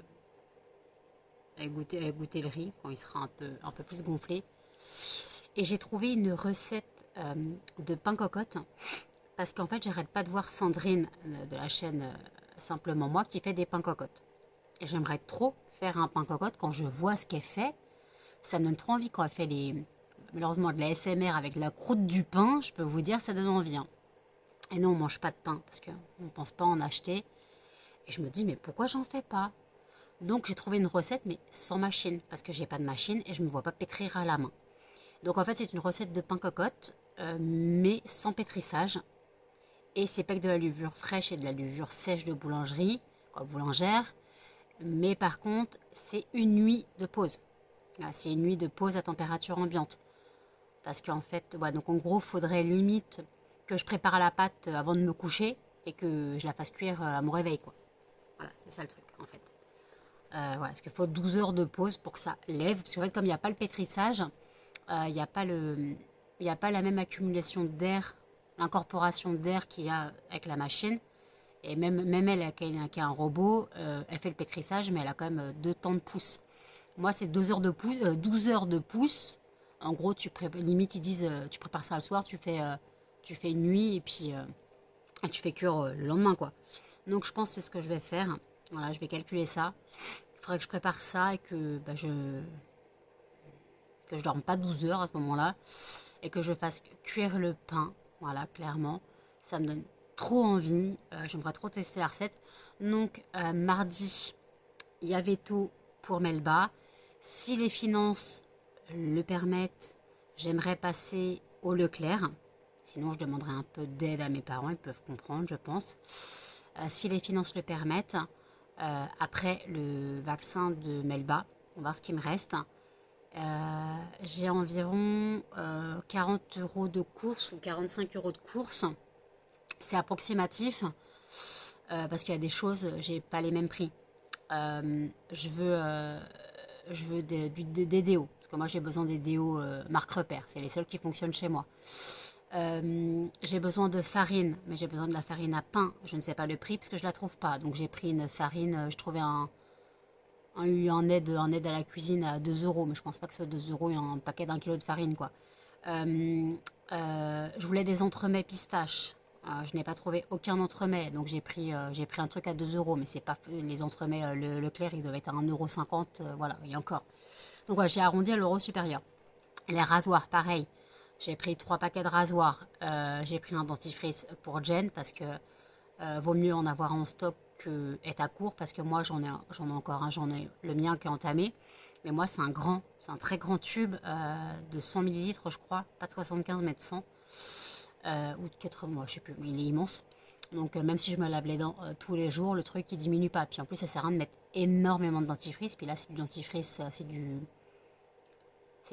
à goûter le riz quand il sera un peu plus gonflé. Et j'ai trouvé une recette de pain cocotte. Parce qu'en fait, j'arrête pas de voir Sandrine de la chaîne Simplement Moi qui fait des pains cocottes. Et j'aimerais trop faire un pain cocotte quand je vois ce qu'elle fait. Ça me donne trop envie quand elle fait malheureusement de la SMR avec la croûte du pain. Je peux vous dire, ça donne envie. Hein. Et non, on mange pas de pain parce qu'on ne pense pas en acheter. Et je me dis, mais pourquoi j'en fais pas? Donc j'ai trouvé une recette, mais sans machine. Parce que j'ai pas de machine et je me vois pas pétrir à la main. Donc en fait, c'est une recette de pain cocotte, mais sans pétrissage. Et c'est pas que de la levure fraîche et de la levure sèche de boulangerie, quoi, boulangère. Mais par contre, c'est une nuit de pause. Voilà, c'est une nuit de pause à température ambiante. Parce qu'en fait, ouais, donc en gros, il faudrait limite que je prépare la pâte avant de me coucher et que je la fasse cuire à mon réveil, quoi. Voilà, c'est ça le truc, en fait. Voilà, parce qu'il faut 12 heures de pause pour que ça lève. Parce qu'en fait, comme il n'y a pas le pétrissage, il n'y a pas la même accumulation d'air, l'incorporation d'air qu'il y a avec la machine. Et même elle qui a un robot, elle fait le pétrissage, mais elle a quand même 2 temps de pouce. Moi, c'est 12 heures de pouce. En gros, limite, ils disent, tu prépares ça le soir, tu fais une nuit, et puis tu fais cuire le lendemain, quoi. Donc, je pense que c'est ce que je vais faire. Voilà, je vais calculer ça. Il faudrait que je prépare ça et que je dorme pas 12 heures à ce moment-là. Et que je fasse cuire le pain. Voilà, clairement. Ça me donne trop envie. J'aimerais trop tester la recette. Donc, mardi, il y avait tout pour Melba. Si les finances le permettent, j'aimerais passer au Leclerc. Sinon, je demanderai un peu d'aide à mes parents. Ils peuvent comprendre, je pense. Si les finances le permettent, après le vaccin de Melba, on va voir ce qui me reste. J'ai environ 40 euros de course ou 45 euros de course. C'est approximatif parce qu'il y a des choses, j'ai pas les mêmes prix. Je veux des déos parce que moi j'ai besoin des déos marque repère. C'est les seuls qui fonctionnent chez moi. J'ai besoin de farine, mais j'ai besoin de la farine à pain. Je ne sais pas le prix parce que je la trouve pas. Donc j'ai pris une farine. Je trouvais un aide à la cuisine à 2 euros, mais je pense pas que ce soit 2 euros et un paquet d'1 kilo de farine, quoi. Je voulais des entremets pistaches. Je n'ai pas trouvé aucun entremets, donc j'ai pris un truc à 2 euros, mais c'est pas les entremets Leclerc, ils doivent être à 1,50 €, voilà, et encore. Donc voilà, j'ai arrondi à l'euro supérieur. Les rasoirs, pareil. J'ai pris 3 paquets de rasoirs. J'ai pris un dentifrice pour Jen parce que vaut mieux en avoir en stock que être à court parce que moi j'en ai encore un, j'en ai le mien qui est entamé. Mais moi c'est un très grand tube de 100 millilitres je crois, pas de 75 mais de 100 ou de 80, moi je sais plus, mais il est immense. Donc même si je me lave les dents tous les jours, le truc il diminue pas. Puis en plus ça sert à rien de mettre énormément de dentifrice. Puis là c'est du dentifrice, c'est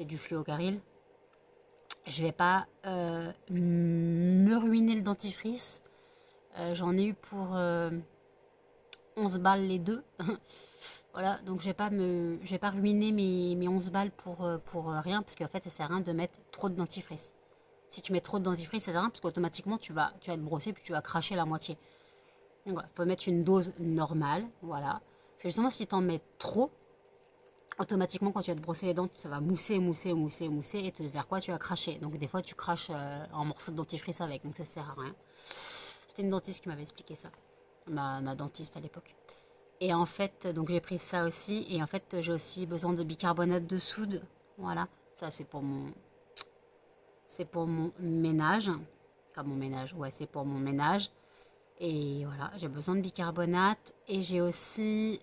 du fluocaril. Je vais pas me ruiner le dentifrice. J'en ai eu pour 11 balles les deux. Voilà, donc je vais pas ruiner mes 11 balles pour rien, parce qu'en fait ça sert à rien de mettre trop de dentifrice. Si tu mets trop de dentifrice, ça sert à rien, parce qu'automatiquement tu vas te brosser, puis tu vas cracher la moitié. Donc voilà, faut mettre une dose normale, voilà. Parce que justement, si tu en mets trop, automatiquement, quand tu vas te brosser les dents, ça va mousser, mousser, mousser, mousser, et vers quoi tu vas cracher. Donc des fois, tu craches un morceau de dentifrice avec, donc ça sert à rien. C'était une dentiste qui m'avait expliqué ça, ma dentiste à l'époque. Et en fait, donc j'ai pris ça aussi, et en fait, j'ai aussi besoin de bicarbonate de soude, voilà. Ça, c'est pour mon ménage. Enfin, mon ménage, ouais, c'est pour mon ménage. Et voilà, j'ai besoin de bicarbonate, et j'ai aussi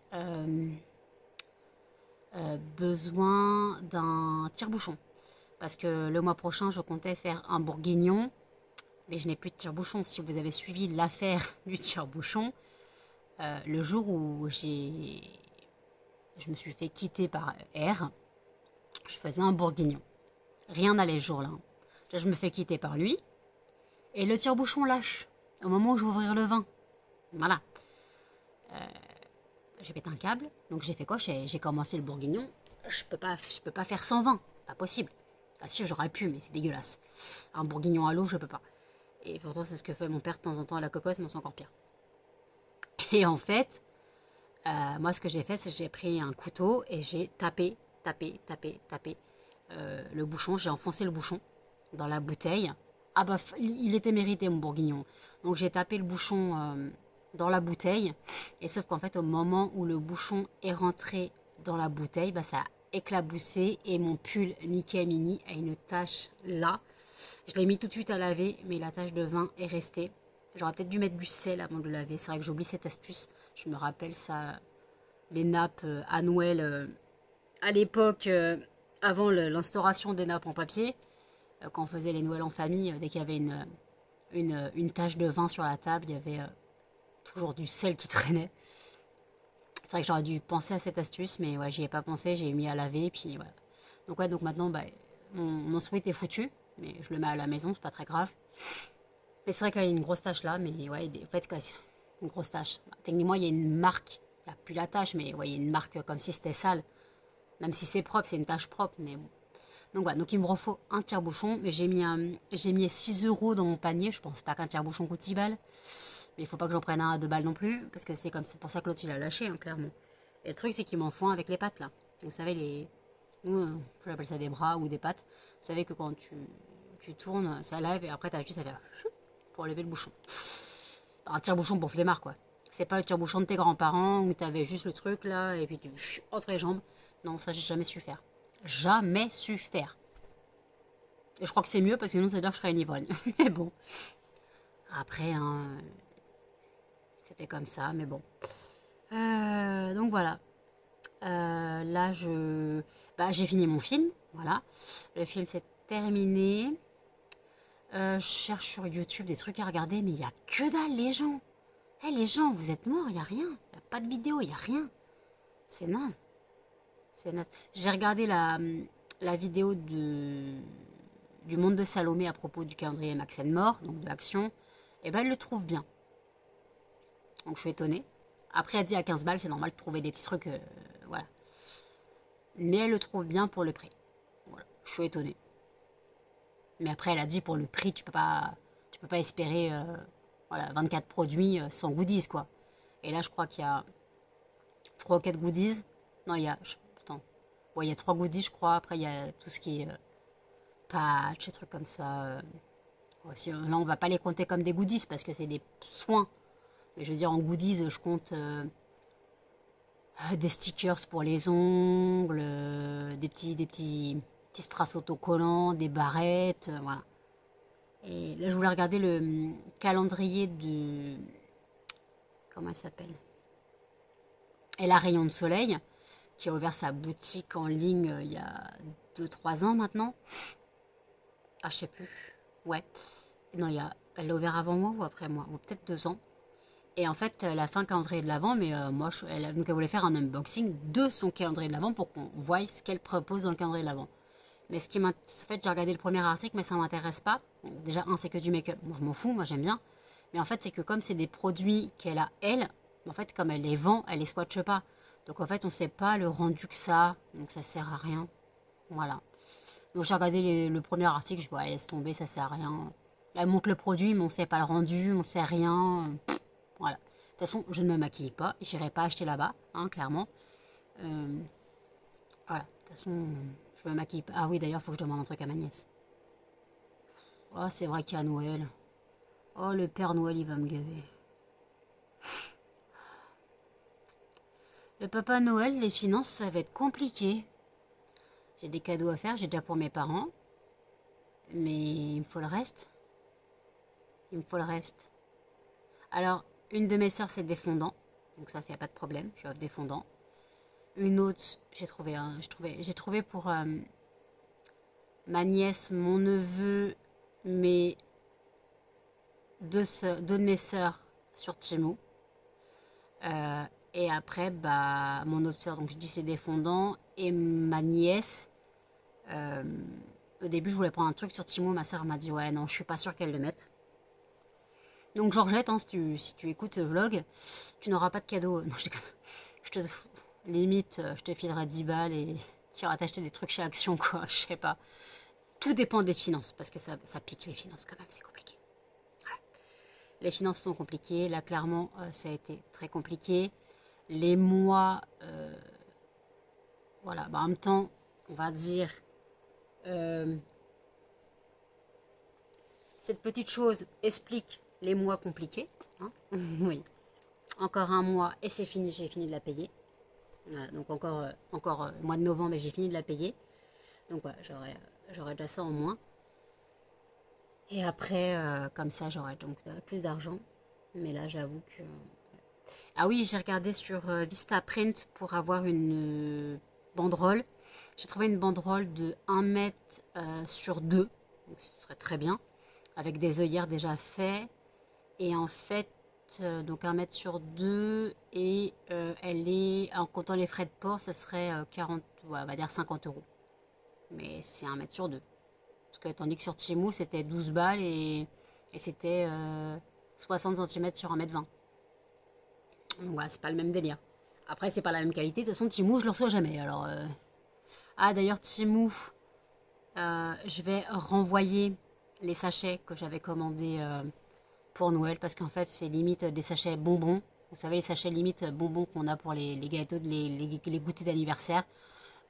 besoin d'un tire-bouchon. Parce que le mois prochain, je comptais faire un bourguignon, mais je n'ai plus de tire-bouchon. Si vous avez suivi l'affaire du tire-bouchon, le jour où je me suis fait quitter par R, je faisais un bourguignon. Rien n'allait ce jour-là. Là, je me fais quitter par lui, et le tire-bouchon lâche au moment où je vais ouvrir le vin. Voilà. J'ai pété un câble, donc j'ai fait quoi? J'ai commencé le bourguignon. Je peux pas faire 120, pas possible. Ah si, j'aurais pu, mais c'est dégueulasse. Un bourguignon à l'eau, je peux pas. Et pourtant, c'est ce que fait mon père de temps en temps à la cocotte, mais c'est encore pire. Et en fait, moi, ce que j'ai fait, c'est que j'ai pris un couteau et j'ai tapé le bouchon. J'ai enfoncé le bouchon dans la bouteille. Ah bah, il était mérité, mon bourguignon. Donc j'ai tapé le bouchon dans la bouteille. Et sauf qu'en fait, au moment où le bouchon est rentré dans la bouteille, bah, ça a éclaboussé et mon pull Mickey Mini a une tache là. Je l'ai mis tout de suite à laver, mais la tache de vin est restée. J'aurais peut-être dû mettre du sel avant de le laver. C'est vrai que j'oublie cette astuce. Je me rappelle ça, les nappes à Noël, à l'époque, avant l'instauration des nappes en papier, quand on faisait les Noëls en famille, dès qu'il y avait une tache de vin sur la table, il y avait toujours du sel qui traînait. C'est vrai que j'aurais dû penser à cette astuce, mais ouais, j'y ai pas pensé, j'ai mis à laver, puis voilà. Donc ouais, donc maintenant, bah, mon sweat est foutu, mais je le mets à la maison, c'est pas très grave. Mais c'est vrai qu'il y a une grosse tache là, mais ouais, en fait, quoi, une grosse tache. Bah, techniquement, il y a une marque, il n'y a plus la tache, mais ouais, il y a une marque comme si c'était sale. Même si c'est propre, c'est une tache propre, mais bon. Donc voilà, donc il me refaut un tire-bouchon, mais j'ai mis 6 € dans mon panier, je pense pas qu'un tire-bouchon coûte 10 balles. Mais il faut pas que j'en prenne un à 2 balles non plus, parce que c'est pour ça que l'autre il a lâché, hein, clairement. Et le truc, c'est qu'il m'en font avec les pattes là. Vous savez, nous, j'appelle ça des bras ou des pattes. Vous savez que quand tu tournes, ça lève et après t'as juste à faire pour lever le bouchon. Un tire-bouchon pour flemmard quoi. C'est pas le tire-bouchon de tes grands-parents où t'avais juste le truc là et puis tu entre les jambes. Non, ça j'ai jamais su faire. Jamais su faire. Et je crois que c'est mieux parce que sinon ça veut dire que je serais une ivrogne. Mais bon. Après, hein, c'était comme ça, mais bon. Donc voilà. Là, j'ai fini mon film. Voilà. Le film s'est terminé. Je cherche sur YouTube des trucs à regarder, mais il n'y a que dalle, les gens. Les gens, vous êtes morts, il n'y a rien. Il n'y a pas de vidéo, il n'y a rien. C'est naze. C'est naze. J'ai regardé la vidéo du monde de Salomé à propos du calendrier Max Mort, donc de Action. Et ben, elle le trouve bien. Donc, je suis étonnée. Après, elle dit à 15 balles, c'est normal de trouver des petits trucs. Voilà. Mais elle le trouve bien pour le prix. Voilà. Je suis étonnée. Mais après, elle a dit pour le prix, tu peux pas espérer voilà, 24 produits sans goodies, quoi. Et là, je crois qu'il y a 3 ou 4 goodies. Non, il y a... Attends. Ouais, il y a 3 goodies, je crois. Après, il y a tout ce qui est patch, des trucs comme ça. Ouais, là, on va pas les compter comme des goodies parce que c'est des soins. Mais je veux dire, en goodies, je compte des stickers pour les ongles, des petits strass autocollants, des barrettes, voilà. Et là, je voulais regarder le calendrier de... Comment elle s'appelle? Elle a Rayon de Soleil, qui a ouvert sa boutique en ligne il y a 2-3 ans maintenant. Ah, je sais plus. Ouais. Non, elle l'a ouvert avant moi ou après moi, ou peut-être 2 ans. Et en fait, elle a fait un calendrier de l'Avent, mais donc elle voulait faire un unboxing de son calendrier de l'Avent pour qu'on voie ce qu'elle propose dans le calendrier de l'Avent. Mais ce qui m'intéresse, en fait, j'ai regardé le premier article, mais ça m'intéresse pas. Bon, déjà, c'est que du make-up. Bon, je m'en fous, moi j'aime bien. Mais en fait, c'est que comme c'est des produits qu'elle a, elle, en fait, comme elle les vend, elle les swatche pas. Donc en fait, on sait pas le rendu que ça a. Donc ça sert à rien. Voilà. Donc j'ai regardé le premier article, je vois, elle laisse tomber, ça sert à rien. Elle montre le produit, mais on sait pas le rendu, on sait rien. Voilà. toute façon, je ne me maquille pas. J'irai pas acheter là-bas, hein, clairement. Voilà, de toute façon, je me maquille pas. Ah oui, d'ailleurs, il faut que je demande un truc à ma nièce. Oh, c'est vrai qu'il y a Noël. Oh, le Père Noël, il va me gaver. Le Papa Noël, les finances, ça va être compliqué. J'ai des cadeaux à faire, j'ai déjà pour mes parents. Mais il me faut le reste. Il me faut le reste. Alors, une de mes sœurs, c'est des fondants. Donc ça, il n'y a pas de problème. Je offre des fondants. Une autre, j'ai trouvé pour ma nièce, mon neveu, mes deux de mes sœurs sur Temu. Et après, bah, mon autre sœur, donc je dis c'est des fondants. Et ma nièce, au début, je voulais prendre un truc sur Temu. Ma sœur m'a dit, ouais, non, je suis pas sûre qu'elle le mette. Donc Georgette, hein, si tu écoutes le vlog, tu n'auras pas de cadeau. Non, je te limite, je te filerai 10 balles et tu iras t'acheter des trucs chez Action, quoi, je sais pas. Tout dépend des finances, parce que ça pique les finances quand même, c'est compliqué. Voilà. Les finances sont compliquées, là clairement, ça a été très compliqué. Les mois, voilà, bah, en même temps, on va dire, cette petite chose explique les mois compliqués. Hein. Oui. Encore un mois et c'est fini, j'ai fini de la payer. Voilà, donc encore mois de novembre et j'ai fini de la payer. Donc voilà, j'aurai déjà ça en moins. Et après, comme ça, j'aurai donc plus d'argent. Mais là, j'avoue que... Ah oui, j'ai regardé sur Vistaprint pour avoir une banderole. J'ai trouvé une banderole de 1 mètre sur 2. Donc, ce serait très bien. Avec des œillères déjà faits. Et en fait, donc 1 mètre sur 2. Et elle est, en comptant les frais de port, ça serait 40, ouais, on va dire 50 euros. Mais c'est 1 mètre sur 2. Parce que tandis que sur Temu, c'était 12 balles et c'était 60 cm sur 1 mètre 20. Donc voilà, c'est pas le même délire. Après, c'est pas la même qualité. De toute façon, Temu, je le reçois jamais. Alors, ah, d'ailleurs, Temu, je vais renvoyer les sachets que j'avais commandés pour Noël. Parce qu'en fait, c'est limite des sachets bonbons. Vous savez, les sachets limite bonbons qu'on a pour les gâteaux, les goûters d'anniversaire.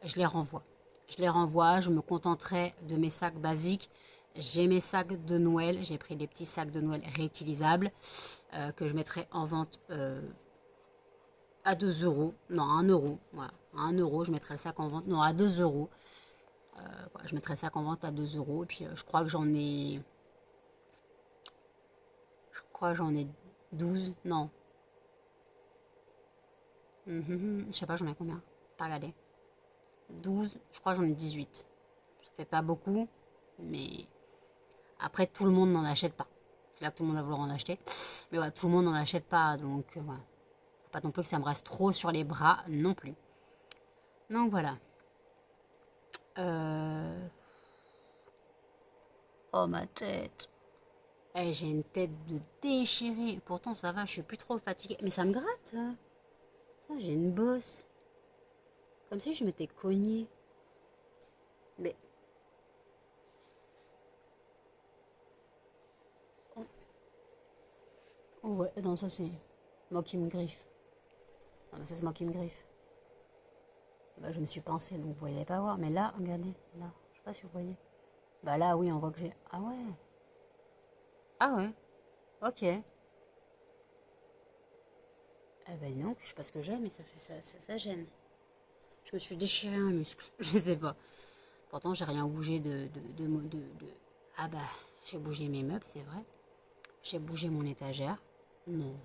Je les renvoie. Je me contenterai de mes sacs basiques. J'ai mes sacs de Noël. J'ai pris des petits sacs de Noël réutilisables que je mettrai en vente à 2 euros. Non, à 1 euro. Voilà. À 1 euro, je mettrai le sac en vente. Non, à 2 euros. Voilà, je mettrai le sac en vente à 2 euros. Et puis, je crois que j'en ai... j'en ai 12. Non. Je sais pas, j'en ai combien. Pas regarder. 12, je crois que j'en ai 18. Ça fait pas beaucoup, mais après tout le monde n'en achète pas. C'est là que tout le monde va vouloir en acheter. Mais voilà, tout le monde n'en achète pas, donc voilà. Faut pas non plus que ça me reste trop sur les bras non plus. Donc voilà. Oh ma tête. Eh, j'ai une tête de déchirée. Pourtant ça va, je suis plus trop fatiguée. Mais ça me gratte. Hein. J'ai une bosse. Comme si je m'étais cognée. Mais... Oh ouais, non, ça c'est moi qui me griffe. Non, mais ça c'est moi qui me griffe. Bah, je me suis pincée, donc vous voyez pas voir. Mais là, regardez, là, je sais pas si vous voyez. Bah là, oui, on voit que j'ai... Ah ouais. Ah ouais. Ok. Eh ben non, je sais pas ce que j'ai, mais ça gêne. Je me suis déchiré un muscle, je sais pas. Pourtant, j'ai rien bougé de... Ah bah, j'ai bougé mes meubles, c'est vrai. J'ai bougé mon étagère. Non,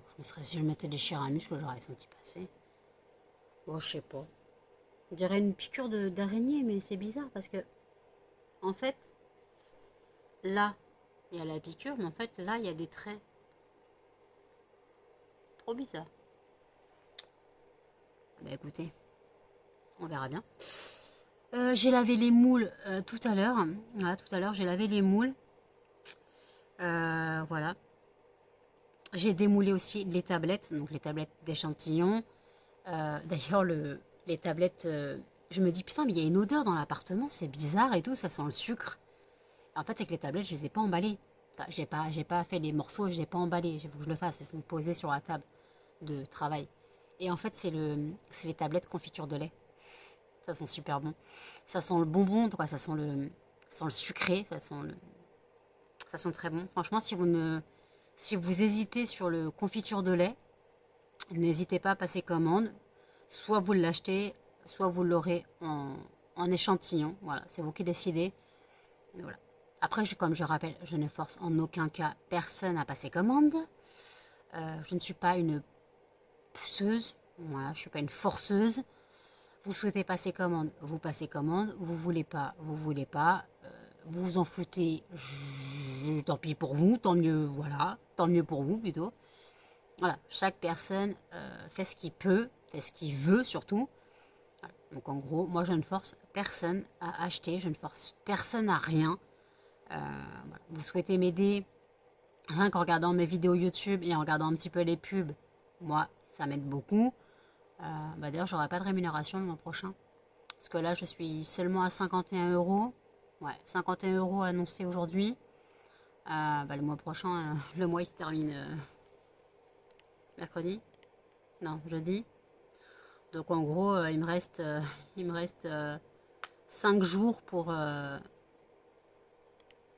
si je m'étais déchiré un muscle, j'aurais senti passer. Bon, je sais pas. On dirait une piqûre d'araignée, mais c'est bizarre parce que, en fait, là, il y a la piqûre, mais en fait, là, il y a des traits. Trop bizarre. Bah écoutez, on verra bien. J'ai lavé les moules tout à l'heure. Voilà, tout à l'heure, j'ai lavé les moules. Voilà. J'ai démoulé aussi les tablettes, donc les tablettes d'échantillons. D'ailleurs, les tablettes, je me dis, putain, mais il y a une odeur dans l'appartement, c'est bizarre et tout, ça sent le sucre. En fait, c'est que les tablettes, je les ai pas emballées. J'ai pas fait les morceaux, je les ai pas emballés. Il faut que je le fasse, elles sont posées sur la table. de travail. Et en fait, c'est les tablettes confiture de lait. Ça sent super bon. Ça sent le bonbon, quoi. Ça sent le sucré. Ça sent très bon. Franchement, si vous hésitez sur le confiture de lait, n'hésitez pas à passer commande. Soit vous l'achetez, soit vous l'aurez en échantillon. Voilà, c'est vous qui décidez. Voilà. Après, comme je rappelle, je ne force en aucun cas personne à passer commande. Je ne suis pas une pousseuse. Voilà, je ne suis pas une forceuse. Vous souhaitez passer commande, vous passez commande. Vous voulez pas, vous voulez pas. Vous vous en foutez. Tant pis pour vous, tant mieux. Voilà, tant mieux pour vous plutôt. Voilà, chaque personne fait ce qu'il peut, fait ce qu'il veut surtout. Voilà. Donc en gros, moi je ne force personne à acheter, je ne force personne à rien. Voilà. Vous souhaitez m'aider rien qu'en regardant mes vidéos YouTube et en regardant un petit peu les pubs, moi ça m'aide beaucoup. D'ailleurs, j'aurai pas de rémunération le mois prochain. Parce que là, je suis seulement à 51 €. Ouais, 51 € annoncés aujourd'hui. Le mois prochain, le mois il se termine mercredi. Non, jeudi. Donc en gros, il me reste 5 jours pour...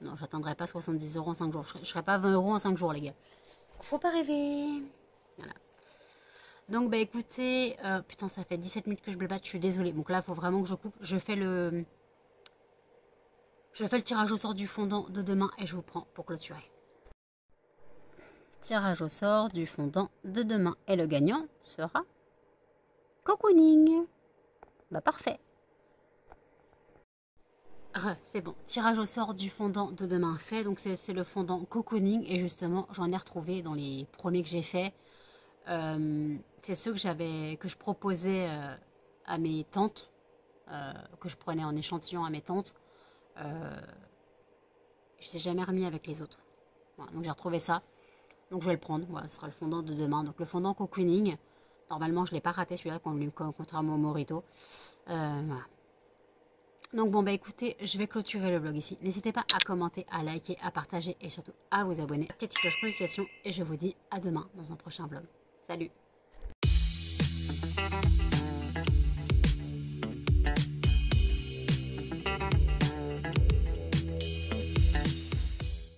Non, j'atteindrai pas 70 € en 5 jours. Je serai pas 20 € en 5 jours, les gars. Faut pas rêver. Voilà. Donc, bah écoutez, putain, ça fait 17 minutes que je blablate, je suis désolée. Donc là, il faut vraiment que je coupe. Je fais le tirage au sort du fondant de demain et je vous prends pour clôturer. Tirage au sort du fondant de demain. Et le gagnant sera Cocooning. Bah parfait. C'est bon. Tirage au sort du fondant de demain fait. Donc c'est le fondant Cocooning. Et justement, j'en ai retrouvé dans les premiers que j'ai fait. C'est ceux que je proposais à mes tantes, que je prenais en échantillon à mes tantes. Je ne les ai jamais remis avec les autres. Voilà, donc j'ai retrouvé ça. Donc je vais le prendre. Voilà, ce sera le fondant de demain. Donc le fondant Cocooning. Normalement, je ne l'ai pas raté celui-là, contrairement au Morito. Voilà. Donc bon, bah écoutez, je vais clôturer le vlog ici. N'hésitez pas à commenter, à liker, à partager et surtout à vous abonner. Petite cloche notification et je vous dis à demain dans un prochain vlog. Salut!